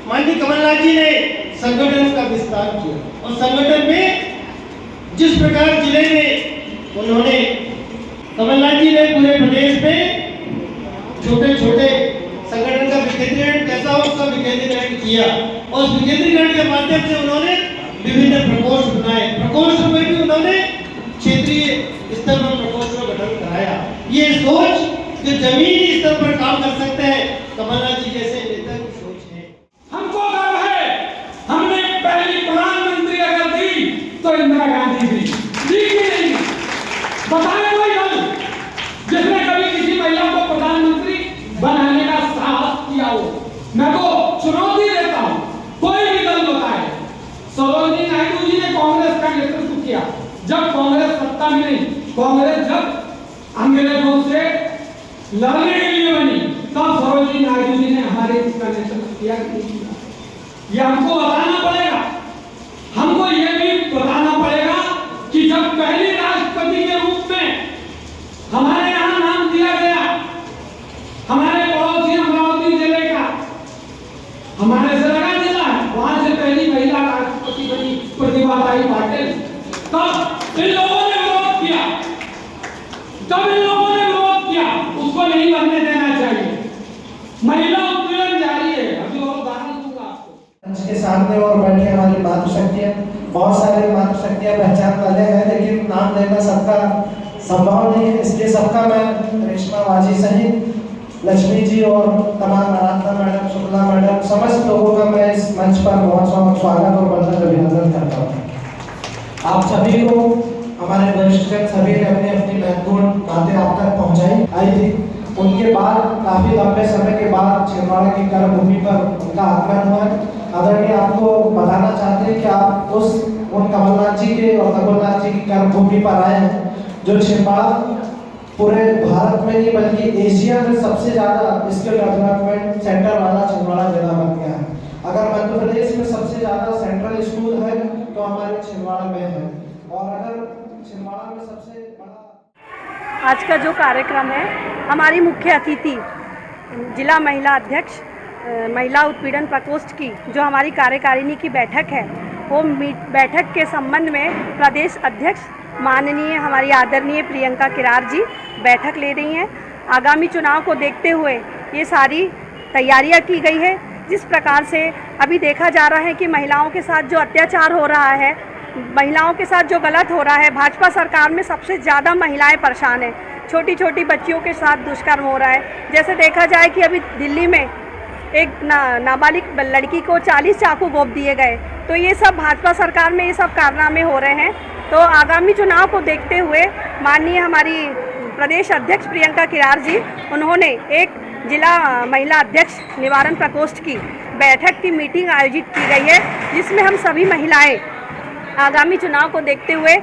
माननीय कमलनाथ जी ने संगठन का विस्तार किया और संगठन में जिस प्रकार जिले में उन्होंने कमलनाथ जी ने पूरे प्रदेश में छोटे छोटे संगठन का विकेंद्रीकरण कैसा हो उसका विकेंद्रीकरण किया और उस विकेंद्रीकरण के माध्यम से उन्होंने विभिन्न प्रकोष्ठ बनाए। प्रकोष्ठ में भी उन्होंने क्षेत्रीय स्तर पर प्रकोष्ठ का गठन कराया। ये सोच जो जमीनी स्तर पर काम कर सकते हैं, कमलनाथ जी जैसे नेता की सोच है। हमको गर्व है, हमने पहली प्रधानमंत्री अगर दी तो इंदिरा गांधी दी कि नहीं? बताएं कोई दल जिसने कभी किसी महिला को प्रधानमंत्री बनाने का साहस किया हो। मैं तो चुनौती देता हूँ, कोई भी दल बताए। सरोजिनी नायडू जी ने कांग्रेस का नेतृत्व किया जब कांग्रेस सत्ता में नहीं, कांग्रेस जब अंग्रेजों से लड़ने के लिए बनी तब सरोजिनी नायडू जी ने हमारे इसका नेतृत्व किया। ये हमको बताना पड़ेगा, हमको ये भी बताना पड़ेगा कि जब पहली राष्ट्रपति के रूप में हमारे यहाँ नाम दिया गया, हमारे पड़ोसी अमरावती जिले का, हमारे से लगा जिला है, वहां से पहली महिला राष्ट्रपति बनी प्रतिभाताई पाटिल। सामने और बैठी हमारी मातृशक्तियाँ, बहुत सारे मातृशक्तियाँ पहचान वाले हैं, लेकिन नाम लेना सबका संभव नहीं है, इसलिए सबका मैं रेशमा बाजी सहित लक्ष्मी जी और तमाम आराधना मैडम, शुक्ला मैडम, समस्त लोगों का मैं इस मंच पर बहुत स्वागत और बंधन अभिनंदन करता हूँ। आप सभी को, हमारे वरिष्ठजन सभी ने अपनी अपनी महत्वपूर्ण बातें आप तक पहुँचाई आई थी। उनके बाद काफ़ी लंबे समय के बाद छिंदवाड़ा की कर्मभूमि पर उनका आगमन हुआ है। आदरणीय आपको बताना चाहते हैं कि आप उन कमलनाथ जी के और कमलनाथ जी की कर्मभूमि पर आए हैं, जो छिंदवाड़ा पूरे भारत में नहीं बल्कि एशिया में सबसे ज़्यादा स्किल डेवलपमेंट सेंटर वाला छिंदवाड़ा जिला बन गया है। अगर मध्य प्रदेश में सबसे ज़्यादा सेंट्रल स्कूल है तो हमारे छिंदवाड़ा में है, और अगर छिंदवाड़ा में सबसे बड़ा आज का जो कार्यक्रम है, हमारी मुख्य अतिथि जिला महिला अध्यक्ष महिला उत्पीड़न प्रकोष्ठ की जो हमारी कार्यकारिणी की बैठक है, वो बैठक के संबंध में प्रदेश अध्यक्ष माननीय हमारी आदरणीय प्रियंका किरार जी बैठक ले रही हैं। आगामी चुनाव को देखते हुए ये सारी तैयारियां की गई है। जिस प्रकार से अभी देखा जा रहा है कि महिलाओं के साथ जो अत्याचार हो रहा है, महिलाओं के साथ जो गलत हो रहा है, भाजपा सरकार में सबसे ज़्यादा महिलाएं परेशान हैं। छोटी छोटी बच्चियों के साथ दुष्कर्म हो रहा है। जैसे देखा जाए कि अभी दिल्ली में एक नाबालिग लड़की को 40 चाकू घोंप दिए गए, तो ये सब भाजपा सरकार में ये सब कारनामे हो रहे हैं। तो आगामी चुनाव को देखते हुए माननीय हमारी प्रदेश अध्यक्ष प्रियंका किरार जी, उन्होंने एक जिला महिला अध्यक्ष निवारण प्रकोष्ठ की बैठक की मीटिंग आयोजित की गई है, जिसमें हम सभी महिलाएं आगामी चुनाव को देखते हुए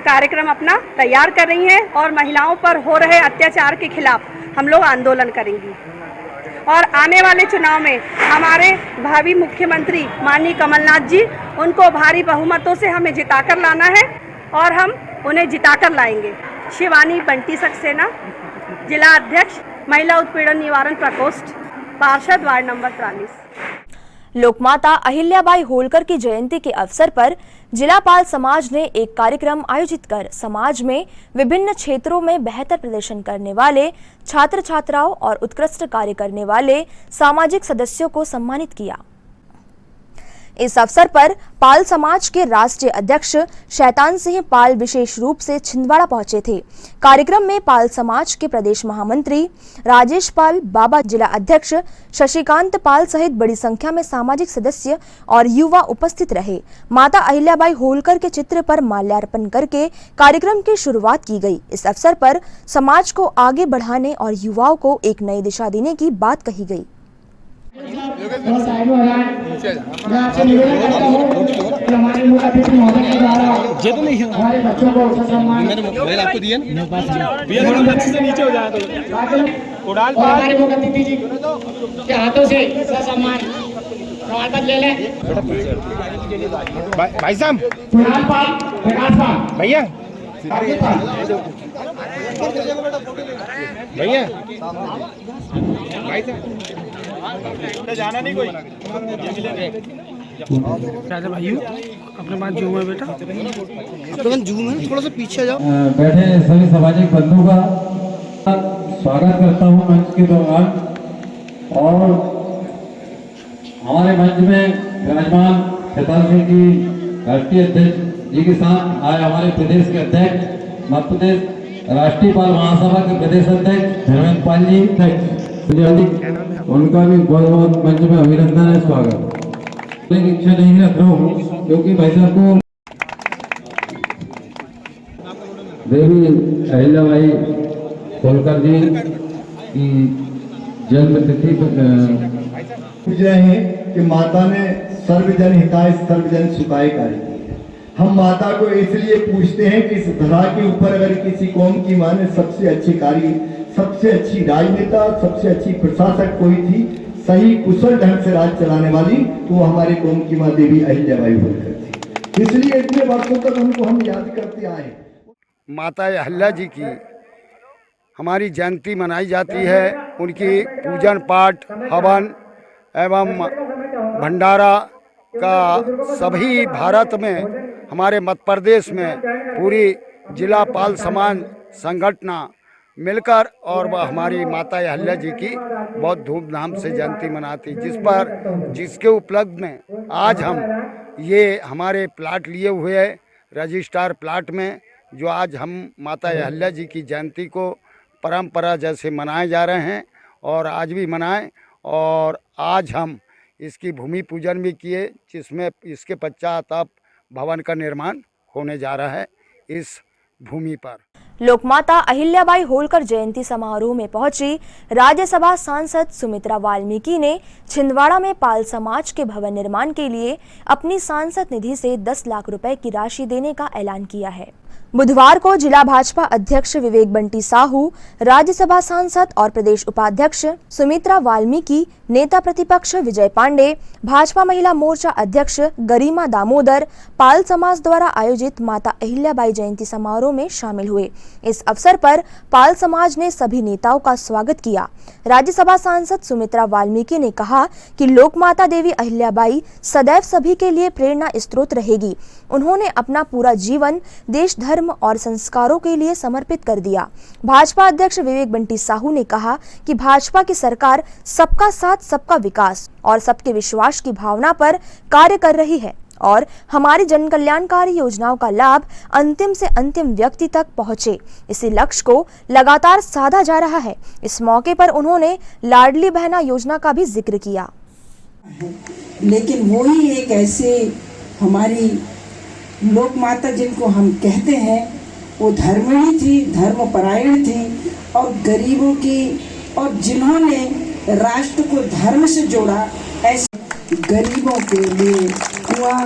कार्यक्रम अपना तैयार कर रही हैं और महिलाओं पर हो रहे अत्याचार के खिलाफ हम लोग आंदोलन करेंगी। और आने वाले चुनाव में हमारे भावी मुख्यमंत्री माननीय कमलनाथ जी, उनको भारी बहुमतों से हमें जिताकर लाना है और हम उन्हें जिताकर लाएंगे। शिवानी बंटी सक्सेना, जिला अध्यक्ष महिला उत्पीड़न निवारण प्रकोष्ठ, पार्षद वार्ड नंबर 43। लोकमाता अहिल्याबाई होलकर की जयंती के अवसर पर जिला पाल समाज ने एक कार्यक्रम आयोजित कर समाज में विभिन्न क्षेत्रों में बेहतर प्रदर्शन करने वाले छात्र छात्राओं और उत्कृष्ट कार्य करने वाले सामाजिक सदस्यों को सम्मानित किया। इस अवसर पर पाल समाज के राष्ट्रीय अध्यक्ष शैतान सिंह पाल विशेष रूप से छिंदवाड़ा पहुंचे थे। कार्यक्रम में पाल समाज के प्रदेश महामंत्री राजेश पाल, बाबा, जिला अध्यक्ष शशिकांत पाल सहित बड़ी संख्या में सामाजिक सदस्य और युवा उपस्थित रहे। माता अहिल्याबाई होलकर के चित्र पर माल्यार्पण करके कार्यक्रम की शुरुआत की गई। इस अवसर पर समाज को आगे बढ़ाने और युवाओं को एक नई दिशा देने की बात कही गई। मैं आपसे निवेदन करता हूँ कि हमारे मुख्य अतिथि महोदय के द्वारा हमारे बच्चों को सम्मान आपको दिया नीचे हो जाए और हमारे मुख्य अतिथि जी के हाथों से सम्मान प्रमाण पत्र ले लें। भाई साहब, भैया भैया भाई साहब जाना नहीं कोई भाइयों, अपने पास जूम है बेटा, अपने पास जूम है, थोड़ा सा पीछे जाओ। बैठे सभी सामाजिक बंधु का स्वागत करता हूँ मंच के दौरान। और हमारे मंच में विराजमान शैतान सिंह जी राष्ट्रीय अध्यक्ष जी के साथ आए हमारे प्रदेश के अध्यक्ष, मध्य प्रदेश राष्ट्रीय पाल महासभा के प्रदेश अध्यक्ष धर्मेंद्र पाल जी, उनका भी बहुत बहुत मंच में अभिनंदन है, स्वागत। लेकिन इच्छा नहीं रख रहा हूँ क्योंकि भाई साहब को देवी अहिल्याबाई होलकर जी की जन्म तिथि पूछ रहे हैं कि माता ने सर्वजन हिताय सर्वजन सुखाय कार्य किया। हम माता को इसलिए पूछते हैं कि इस धरा के ऊपर अगर किसी कौम की मां ने सबसे अच्छी कार्य, सबसे अच्छी राजनेता, सबसे अच्छी प्रशासक कोई थी, सही कुशल ढंग से राज चलाने वाली, तो वो हमारे कौम की मां देवी अहिल्याबाई होलकर थी। इसलिए इतने वर्षों तक उनको हम याद करते आए। माता अहिल्या जी की हमारी जयंती मनाई जाती है। उनकी पूजन पाठ, हवन एवं भंडारा का सभी भारत में, हमारे मध्य प्रदेश में पूरी जिला पाल समाज संगठन मिलकर और वह हमारी माता अहिल्या जी की बहुत धूमधाम से जयंती मनाती, जिसके उपलक्ष्य में आज हम ये हमारे प्लाट लिए हुए हैं रजिस्ट्रार प्लाट में, जो आज हम माता अहिल्या जी की जयंती को परंपरा जैसे मनाए जा रहे हैं और आज भी मनाएं। और आज हम इसकी भूमि पूजन भी किए, जिसमें इसके पश्चात अब भवन का निर्माण होने जा रहा है इस भूमि पर। लोकमाता अहिल्याबाई होलकर जयंती समारोह में पहुंची राज्यसभा सांसद सुमित्रा वाल्मीकि ने छिंदवाड़ा में पाल समाज के भवन निर्माण के लिए अपनी सांसद निधि से 10 लाख रुपए की राशि देने का ऐलान किया है। बुधवार को जिला भाजपा अध्यक्ष विवेक बंटी साहू, राज्यसभा सांसद और प्रदेश उपाध्यक्ष सुमित्रा वाल्मीकि, नेता प्रतिपक्ष विजय पांडे, भाजपा महिला मोर्चा अध्यक्ष गरिमा दामोदर पाल समाज द्वारा आयोजित माता अहिल्याबाई जयंती समारोह में शामिल हुए। इस अवसर पर पाल समाज ने सभी नेताओं का स्वागत किया। राज्यसभा सांसद सुमित्रा वाल्मीकि ने कहा कि लोकमाता देवी अहिल्याबाई सदैव सभी के लिए प्रेरणा स्रोत रहेगी। उन्होंने अपना पूरा जीवन देश, धर्म और संस्कारों के लिए समर्पित कर दिया। भाजपा अध्यक्ष विवेक बंटी साहू ने कहा कि भाजपा की सरकार सबका साथ, सबका विकास और सबके विश्वास की भावना पर कार्य कर रही है और हमारी जन कल्याणकारी योजनाओं का लाभ अंतिम से अंतिम व्यक्ति तक पहुंचे, इसी लक्ष्य को लगातार साधा जा रहा है। इस मौके पर उन्होंने लाडली बहना योजना का भी जिक्र किया। लेकिन वो ही एक ऐसे हमारी लोक माता जिनको हम कहते हैं, वो धर्मिणी थी, धर्मपरायण थी और गरीबों की, और जिन्होंने राष्ट्र को धर्म से जोड़ा, ऐसे गरीबों के लिए कुआं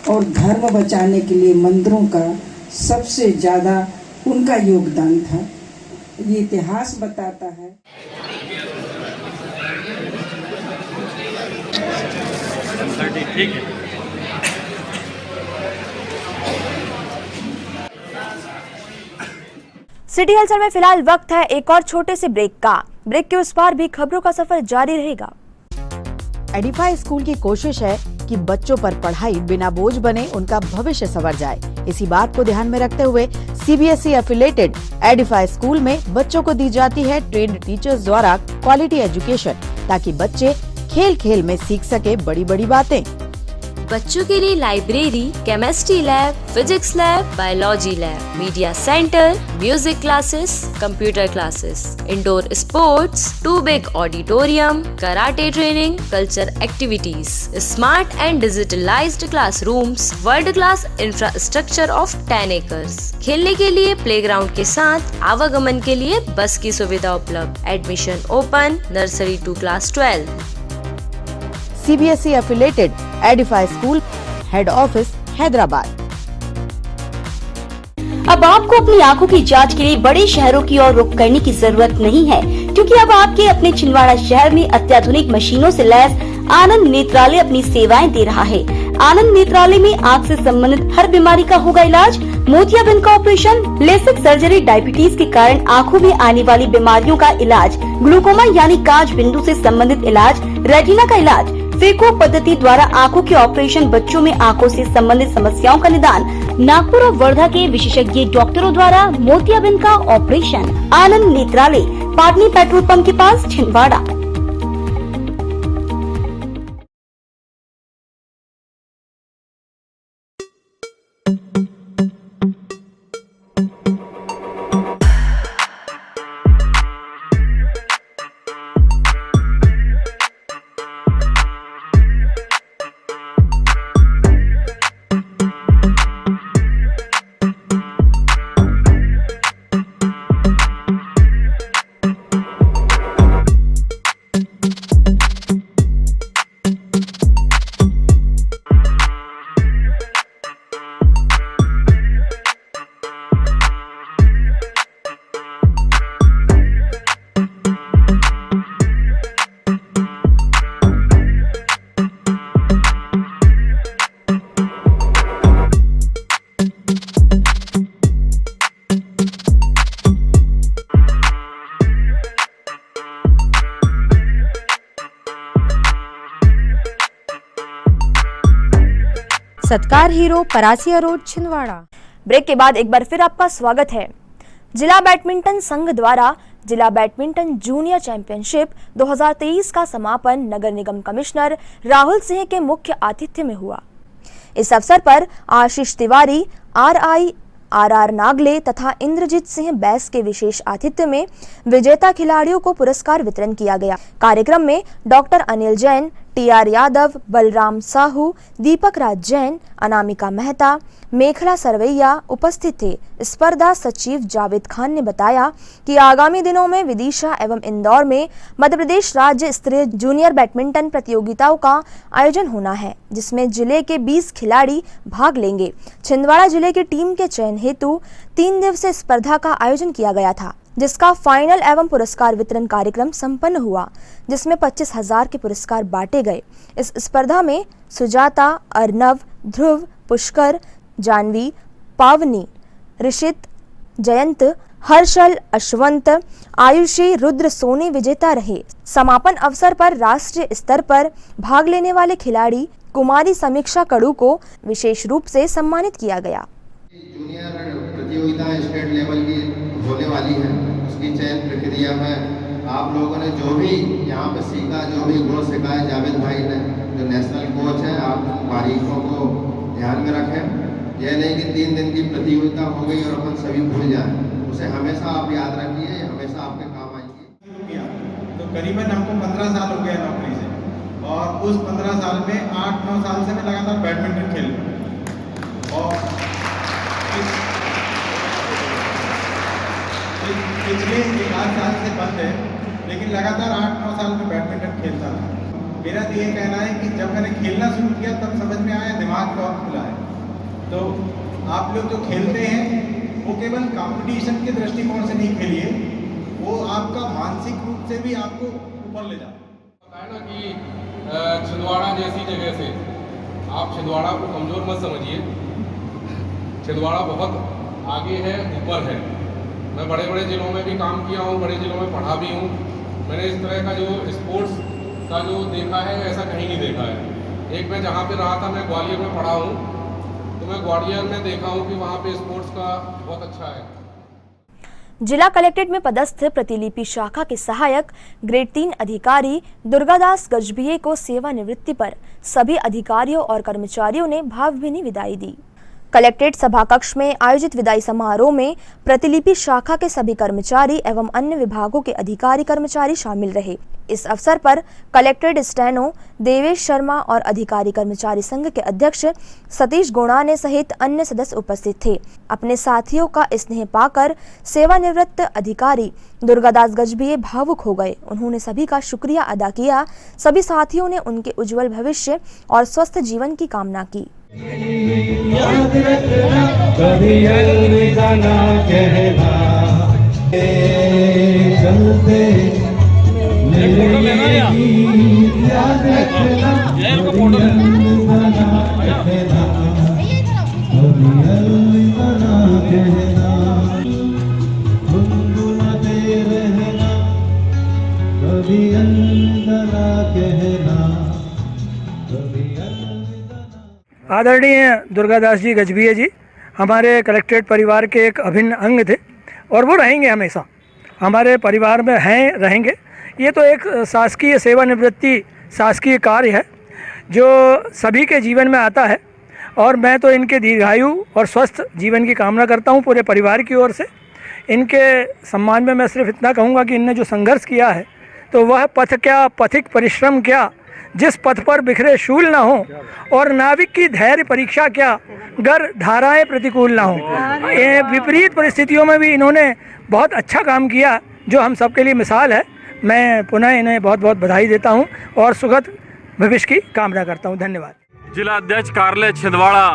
और धर्म बचाने के लिए मंदिरों का सबसे ज़्यादा उनका योगदान था। ये इतिहास बताता है। ठीक है। सिटी हलचल में फिलहाल वक्त है एक और छोटे से ब्रेक का। ब्रेक के उस पार भी खबरों का सफर जारी रहेगा। एडिफाई स्कूल की कोशिश है कि बच्चों पर पढ़ाई बिना बोझ बने, उनका भविष्य संवर जाए। इसी बात को ध्यान में रखते हुए सीबीएसई एफिलेटेड एडिफाई स्कूल में बच्चों को दी जाती है ट्रेन्ड टीचर्स द्वारा क्वालिटी एजुकेशन, ताकि बच्चे खेल खेल में सीख सके बड़ी बड़ी बातें। बच्चों के लिए library, chemistry lab, physics lab, biology lab, media centre, music classes, computer classes, indoor sports, 2 big auditorium, karate training, culture activities, smart and digitalised classrooms, world class infrastructure of 10 acres. खेलने के लिए प्लेग्राउंड के साथ आवागमन के लिए बस की सुविधा उपलब्ध। Admission open nursery to class 12। CBSE affiliated Edify school, head office Hyderabad. अब आपको अपनी आंखों की जांच के लिए बड़े शहरों की ओर रुख करने की जरूरत नहीं है, क्योंकि अब आपके अपने छिंदवाड़ा शहर में अत्याधुनिक मशीनों से लैस आनंद नेत्रालय अपनी सेवाएं दे रहा है। आनंद नेत्रालय में आँख से संबंधित हर बीमारी का होगा इलाज। मोतियाबिंद का ऑपरेशन, लेसिक सर्जरी, डायबिटीज के कारण आँखों में आने वाली बीमारियों का इलाज, ग्लूकोमा यानी कांच बिंदु से संबंधित इलाज, रेटिना का इलाज, फेको पद्धति द्वारा आंखों के ऑपरेशन, बच्चों में आंखों से संबंधित समस्याओं का निदान, नागपुर और वर्धा के विशेषज्ञ डॉक्टरों द्वारा मोतियाबिंद का operation. Anand Netralaya, Patni petrol pump के पास, Chhindwara. Satkar Hero, Parasia road, Chhindwara. Break के बाद एक बार फिर आपका स्वागत है। जिला बैडमिंटन संघ द्वारा जिला बैडमिंटन जूनियर चैंपियनशिप 2023 का समापन नगर निगम कमिश्नर राहुल सिंह के मुख्य आतिथ्य में हुआ। इस अवसर पर आशीष तिवारी, RR नागले तथा इंद्रजीत सिंह बैस के विशेष आतिथ्य में विजेता खिलाड़ियों को पुरस्कार वितरण किया गया। कार्यक्रम में डॉक्टर अनिल जैन, TR यादव, बलराम साहू, दीपक राज जैन, अनामिका मेहता, मेखला सरवैया उपस्थित थे। स्पर्धा सचिव जावेद खान ने बताया कि आगामी दिनों में विदिशा एवं इंदौर में मध्य प्रदेश राज्य स्तरीय जूनियर बैडमिंटन प्रतियोगिताओं का आयोजन होना है, जिसमें जिले के 20 खिलाड़ी भाग लेंगे। छिंदवाड़ा जिले की टीम के चयन हेतु 3 दिवसीय स्पर्धा का आयोजन किया गया था, जिसका फाइनल एवं पुरस्कार वितरण कार्यक्रम संपन्न हुआ, जिसमें 25,000 के पुरस्कार बांटे गए। इस स्पर्धा में सुजाता, अर्नव, ध्रुव, पुष्कर, जानवी, पावनी, ऋषित, जयंत, हर्षल, अश्वंत, आयुषी, रुद्र, सोनी विजेता रहे। समापन अवसर पर राष्ट्रीय स्तर पर भाग लेने वाले खिलाड़ी कुमारी समीक्षा कड़ू को विशेष रूप से सम्मानित किया गया। जूनियर प्रतियोगिता स्टेट लेवल की होने वाली है, उसकी चयन प्रक्रिया में आप लोगों ने जो भी यहाँ पे सीखा, जो भी गुण सिखाया जावेद भाई ने, जो नेशनल कोच है, आप बारीकों को ध्यान में रखें। यह नहीं कि 3 दिन की प्रतियोगिता हो गई और अपन सभी भूल जाएं, उसे हमेशा आप याद रखिए, हमेशा आपके काम आएगी। तो करीबन हमको 15 साल हो गया नौकरी से, और उस 15 साल में 8-9 साल से मैं लगातार बैडमिंटन खेल रहा हूँ। और पिछले 1 साल से बंद है, लेकिन लगातार 8-9 साल में बैडमिंटन खेलता था। मेरा तो ये कहना है कि जब मैंने खेलना शुरू किया तब समझ में आया दिमाग बहुत खुला है। तो आप लोग जो खेलते हैं वो केवल कंपटीशन के दृष्टिकोण से नहीं खेलिए, वो आपका मानसिक रूप से भी आपको ऊपर ले जाता है। ना कि छिंदवाड़ा जैसी जगह से आप छिंदवाड़ा को कमज़ोर मत समझिए। छिंदवाड़ा बहुत आगे है, ऊपर है। मैं बड़े बड़े ज़िलों में भी काम किया हूँ, बड़े ज़िलों में पढ़ा भी हूँ। मैंने इस तरह का जो स्पोर्ट्स का जो देखा है, ऐसा कहीं नहीं देखा है। एक मैं जहाँ पे रहा था, मैं ग्वालियर में पढ़ा हूँ, तो मैं ग्वालियर में देखा हूँ कि वहाँ पे स्पोर्ट्स का बहुत अच्छा है। जिला कलेक्ट्रेट में पदस्थ प्रतिलिपि शाखा के सहायक ग्रेड 3 अधिकारी दुर्गादास गजभिये को सेवानिवृत्ति पर सभी अधिकारियों और कर्मचारियों ने भावभीनी विदाई दी। कलेक्ट्रेट सभा कक्ष में आयोजित विदाई समारोह में प्रतिलिपि शाखा के सभी कर्मचारी एवं अन्य विभागों के अधिकारी कर्मचारी शामिल रहे। इस अवसर पर कलेक्ट्रेट स्टेनो देवेश शर्मा और अधिकारी कर्मचारी संघ के अध्यक्ष सतीश गोणाने सहित अन्य सदस्य उपस्थित थे। अपने साथियों का स्नेह पाकर सेवानिवृत्त अधिकारी दुर्गादास गजभिये भावुक हो गए। उन्होंने सभी का शुक्रिया अदा किया। सभी साथियों ने उनके उज्जवल भविष्य और स्वस्थ जीवन की कामना की। याद रखना कभी अलविदा ना कहना, चलते मिलेंगे, याद रखना कभी अलविदा ना कहना, कभी अलविदा ना कहना, गुनगुनाते रहना, कभी अलविदा ना कहना, कभी आदरणीय दुर्गादास जी गजभिये जी हमारे कलेक्ट्रेट परिवार के एक अभिन्न अंग थे और वो रहेंगे, हमेशा हमारे परिवार में हैं, रहेंगे। ये तो एक शासकीय सेवानिवृत्ति शासकीय कार्य है जो सभी के जीवन में आता है और मैं तो इनके दीर्घायु और स्वस्थ जीवन की कामना करता हूँ पूरे परिवार की ओर से। इनके सम्मान में मैं सिर्फ इतना कहूँगा कि इनने जो संघर्ष किया है तो वह पथ क्या, पथिक परिश्रम क्या, जिस पथ पर बिखरे शूल ना हो और नाविक की धैर्य परीक्षा क्या, गर धाराएं प्रतिकूल ना हो। ये विपरीत परिस्थितियों में भी इन्होंने बहुत अच्छा काम किया जो हम सबके लिए मिसाल है। मैं पुनः इन्हें बहुत बहुत बधाई देता हूं और सुखद भविष्य की कामना करता हूं। धन्यवाद। जिला अध्यक्ष कार्यालय छिंदवाड़ा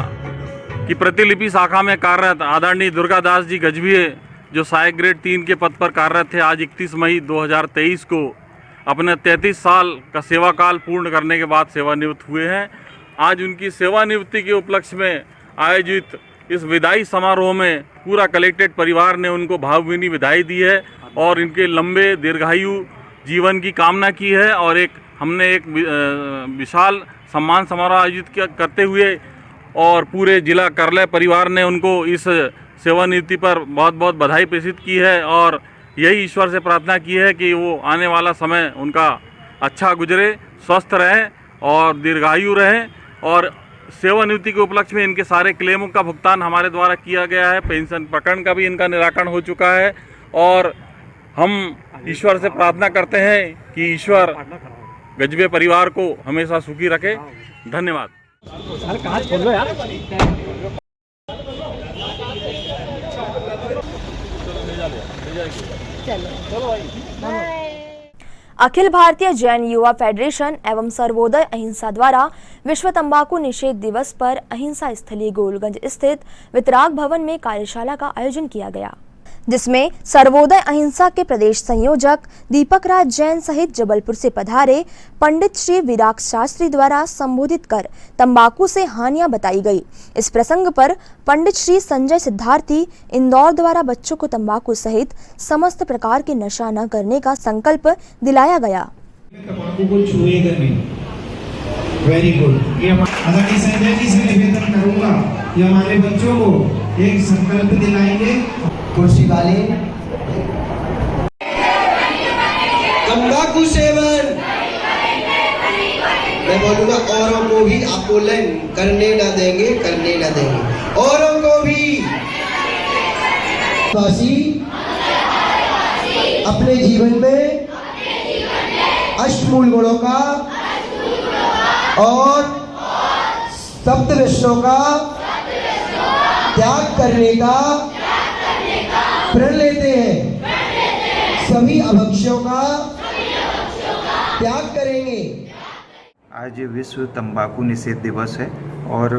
की प्रतिलिपि शाखा में कार्यरत आदरणीय दुर्गादास जी गजभिये जो सहायक ग्रेड 3 के पद पर कार्यरत थे, आज 31 मई 2023 को अपने 33 साल का सेवा काल पूर्ण करने के बाद सेवानिवृत्त हुए हैं। आज उनकी सेवानिवृत्ति के उपलक्ष्य में आयोजित इस विदाई समारोह में पूरा कलेक्ट्रेट परिवार ने उनको भावभीनी विदाई दी है और इनके लंबे दीर्घायु जीवन की कामना की है। और हमने एक विशाल सम्मान समारोह आयोजित करते हुए और पूरे जिला कार्यालय परिवार ने उनको इस सेवानिवृत्ति पर बहुत बहुत बधाई प्रेषित की है और यही ईश्वर से प्रार्थना की है कि वो आने वाला समय उनका अच्छा गुजरे, स्वस्थ रहें और दीर्घायु रहें। और सेवानिवृत्ति के उपलक्ष्य में इनके सारे क्लेमों का भुगतान हमारे द्वारा किया गया है। पेंशन प्रकरण का भी इनका निराकरण हो चुका है और हम ईश्वर से प्रार्थना करते हैं कि ईश्वर गजबे परिवार को हमेशा सुखी रखे। धन्यवाद। अखिल भारतीय जैन युवा फेडरेशन एवं सर्वोदय अहिंसा द्वारा विश्व तंबाकू निषेध दिवस पर अहिंसा स्थली गोलगंज स्थित वितराग भवन में कार्यशाला का आयोजन किया गया, जिसमें सर्वोदय अहिंसा के प्रदेश संयोजक दीपक राज जैन सहित जबलपुर से पधारे पंडित श्री विराग शास्त्री द्वारा संबोधित कर तंबाकू से हानियां बताई गई। इस प्रसंग पर पंडित श्री संजय सिद्धार्थी इंदौर द्वारा बच्चों को तंबाकू सहित समस्त प्रकार के नशा न करने का संकल्प दिलाया गया। तंबाकू को छुएगा नहीं। Very good. ये आदरणीय संजय जी से निवेदन करूंगा कि हमारे बच्चों को एक संकल्प दिलाएंगे। कुर्सी वाले तंबाकू सेवन मैं बोलूंगा औरों को भी आंदोलन करने न देंगे, करने न देंगे औरों को भी। अपने जीवन में अष्टमूल गुणों का और सप्त व्यसनों का त्याग करने का प्रण लेते हैं। सभी अभक्ष्यों का त्याग करेंगे। आज विश्व तंबाकू निषेध दिवस है और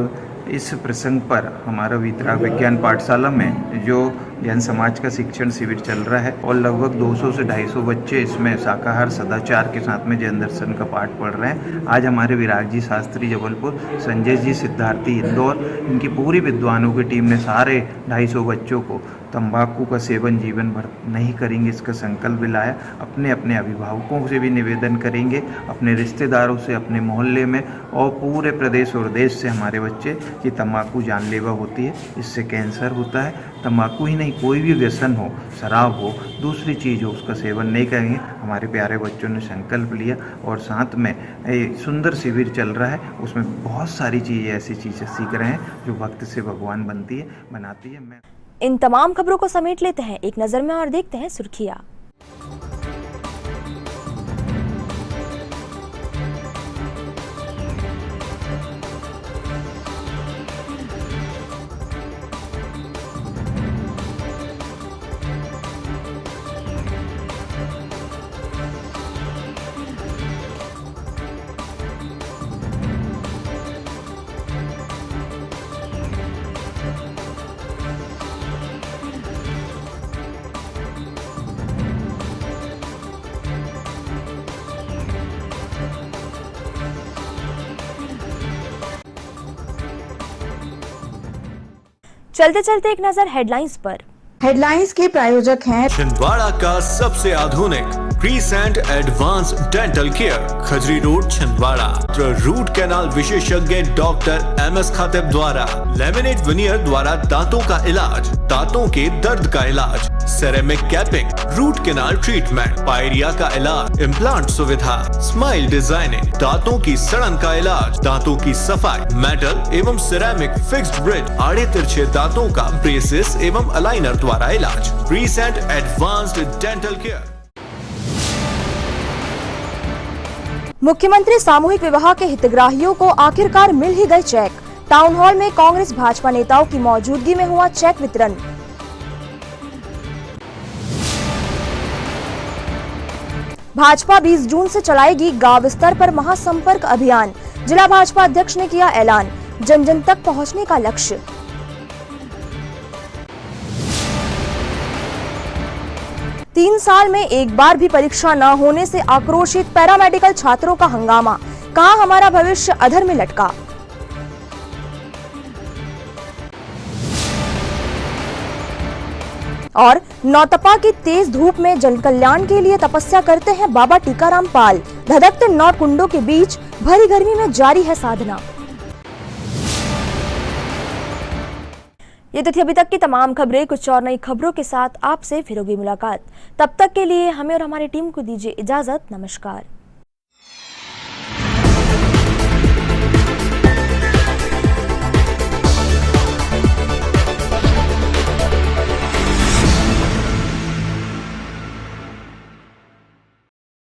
इस प्रसंग पर हमारा वितराग विज्ञान पाठशाला में जो जैन समाज का शिक्षण शिविर चल रहा है और लगभग 200 से 250 बच्चे इसमें शाकाहार सदाचार के साथ में जैन दर्शन का पाठ पढ़ रहे हैं। आज हमारे विराग जी शास्त्री जबलपुर, संजय जी सिद्धार्थी इंदौर, इनकी पूरी विद्वानों की टीम ने सारे 250 बच्चों को तंबाकू का सेवन जीवन भर नहीं करेंगे इसका संकल्प दिलाया। अपने अपने अभिभावकों से भी निवेदन करेंगे, अपने रिश्तेदारों से, अपने मोहल्ले में और पूरे प्रदेश और देश से हमारे बच्चे कि तंबाकू जानलेवा होती है, इससे कैंसर होता है। तंबाकू ही नहीं, कोई भी व्यसन हो, शराब हो, दूसरी चीज़ हो, उसका सेवन नहीं करेंगे। हमारे प्यारे बच्चों ने संकल्प लिया और साथ में सुंदर शिविर चल रहा है, उसमें बहुत सारी चीज़ें ऐसी चीज़ें सीख रहे हैं जो भक्त से भगवान बनाती है। मैं इन तमाम खबरों को समेट लेते हैं एक नजर में और देखते हैं सुर्खियां। चलते चलते एक नजर हेडलाइंस पर। हेडलाइंस के प्रायोजक हैं छिंदवाड़ा का सबसे आधुनिक crescent advance dental care, Khajri road Chhindwara. Root canal विशेषज्ञ डॉक्टर MS खातिब द्वारा लेमिनेट विनियर द्वारा दांतों का इलाज, दांतों के दर्द का इलाज, ceramic capping, root canal treatment, pyorrhoea का इलाज, इम्प्लांट सुविधा, स्माइल डिजाइनिंग, दांतों की सड़न का इलाज, दांतों की सफाई, मेटल एवं सिरेमिक फिक्स्ड ब्रिज, आड़े तिरछे दांतों का ब्रेसेस एवं अलाइनर द्वारा इलाज। Crescent advanced dental care. मुख्यमंत्री सामूहिक विवाह के हितग्राहियों को आखिरकार मिल ही गए चेक। टाउन हॉल में कांग्रेस भाजपा नेताओं की मौजूदगी में हुआ चेक वितरण। भाजपा 20 जून से चलाएगी गांव स्तर पर महासंपर्क अभियान। जिला भाजपा अध्यक्ष ने किया ऐलान, जन जन तक पहुंचने का लक्ष्य। तीन साल में एक बार भी परीक्षा न होने से आक्रोशित पैरामेडिकल छात्रों का हंगामा, कहा हमारा भविष्य अधर में लटका। और नौतपा की तेज धूप में जन कल्याण के लिए तपस्या करते हैं बाबा टीकाराम पाल। धधकते 9 कुंडों के बीच भरी गर्मी में जारी है साधना। ये तो थी अभी तक की तमाम खबरें। कुछ और नई खबरों के साथ आपसे फिर होगी मुलाकात। तब तक के लिए हमें और हमारी टीम को दीजिए इजाजत। नमस्कार।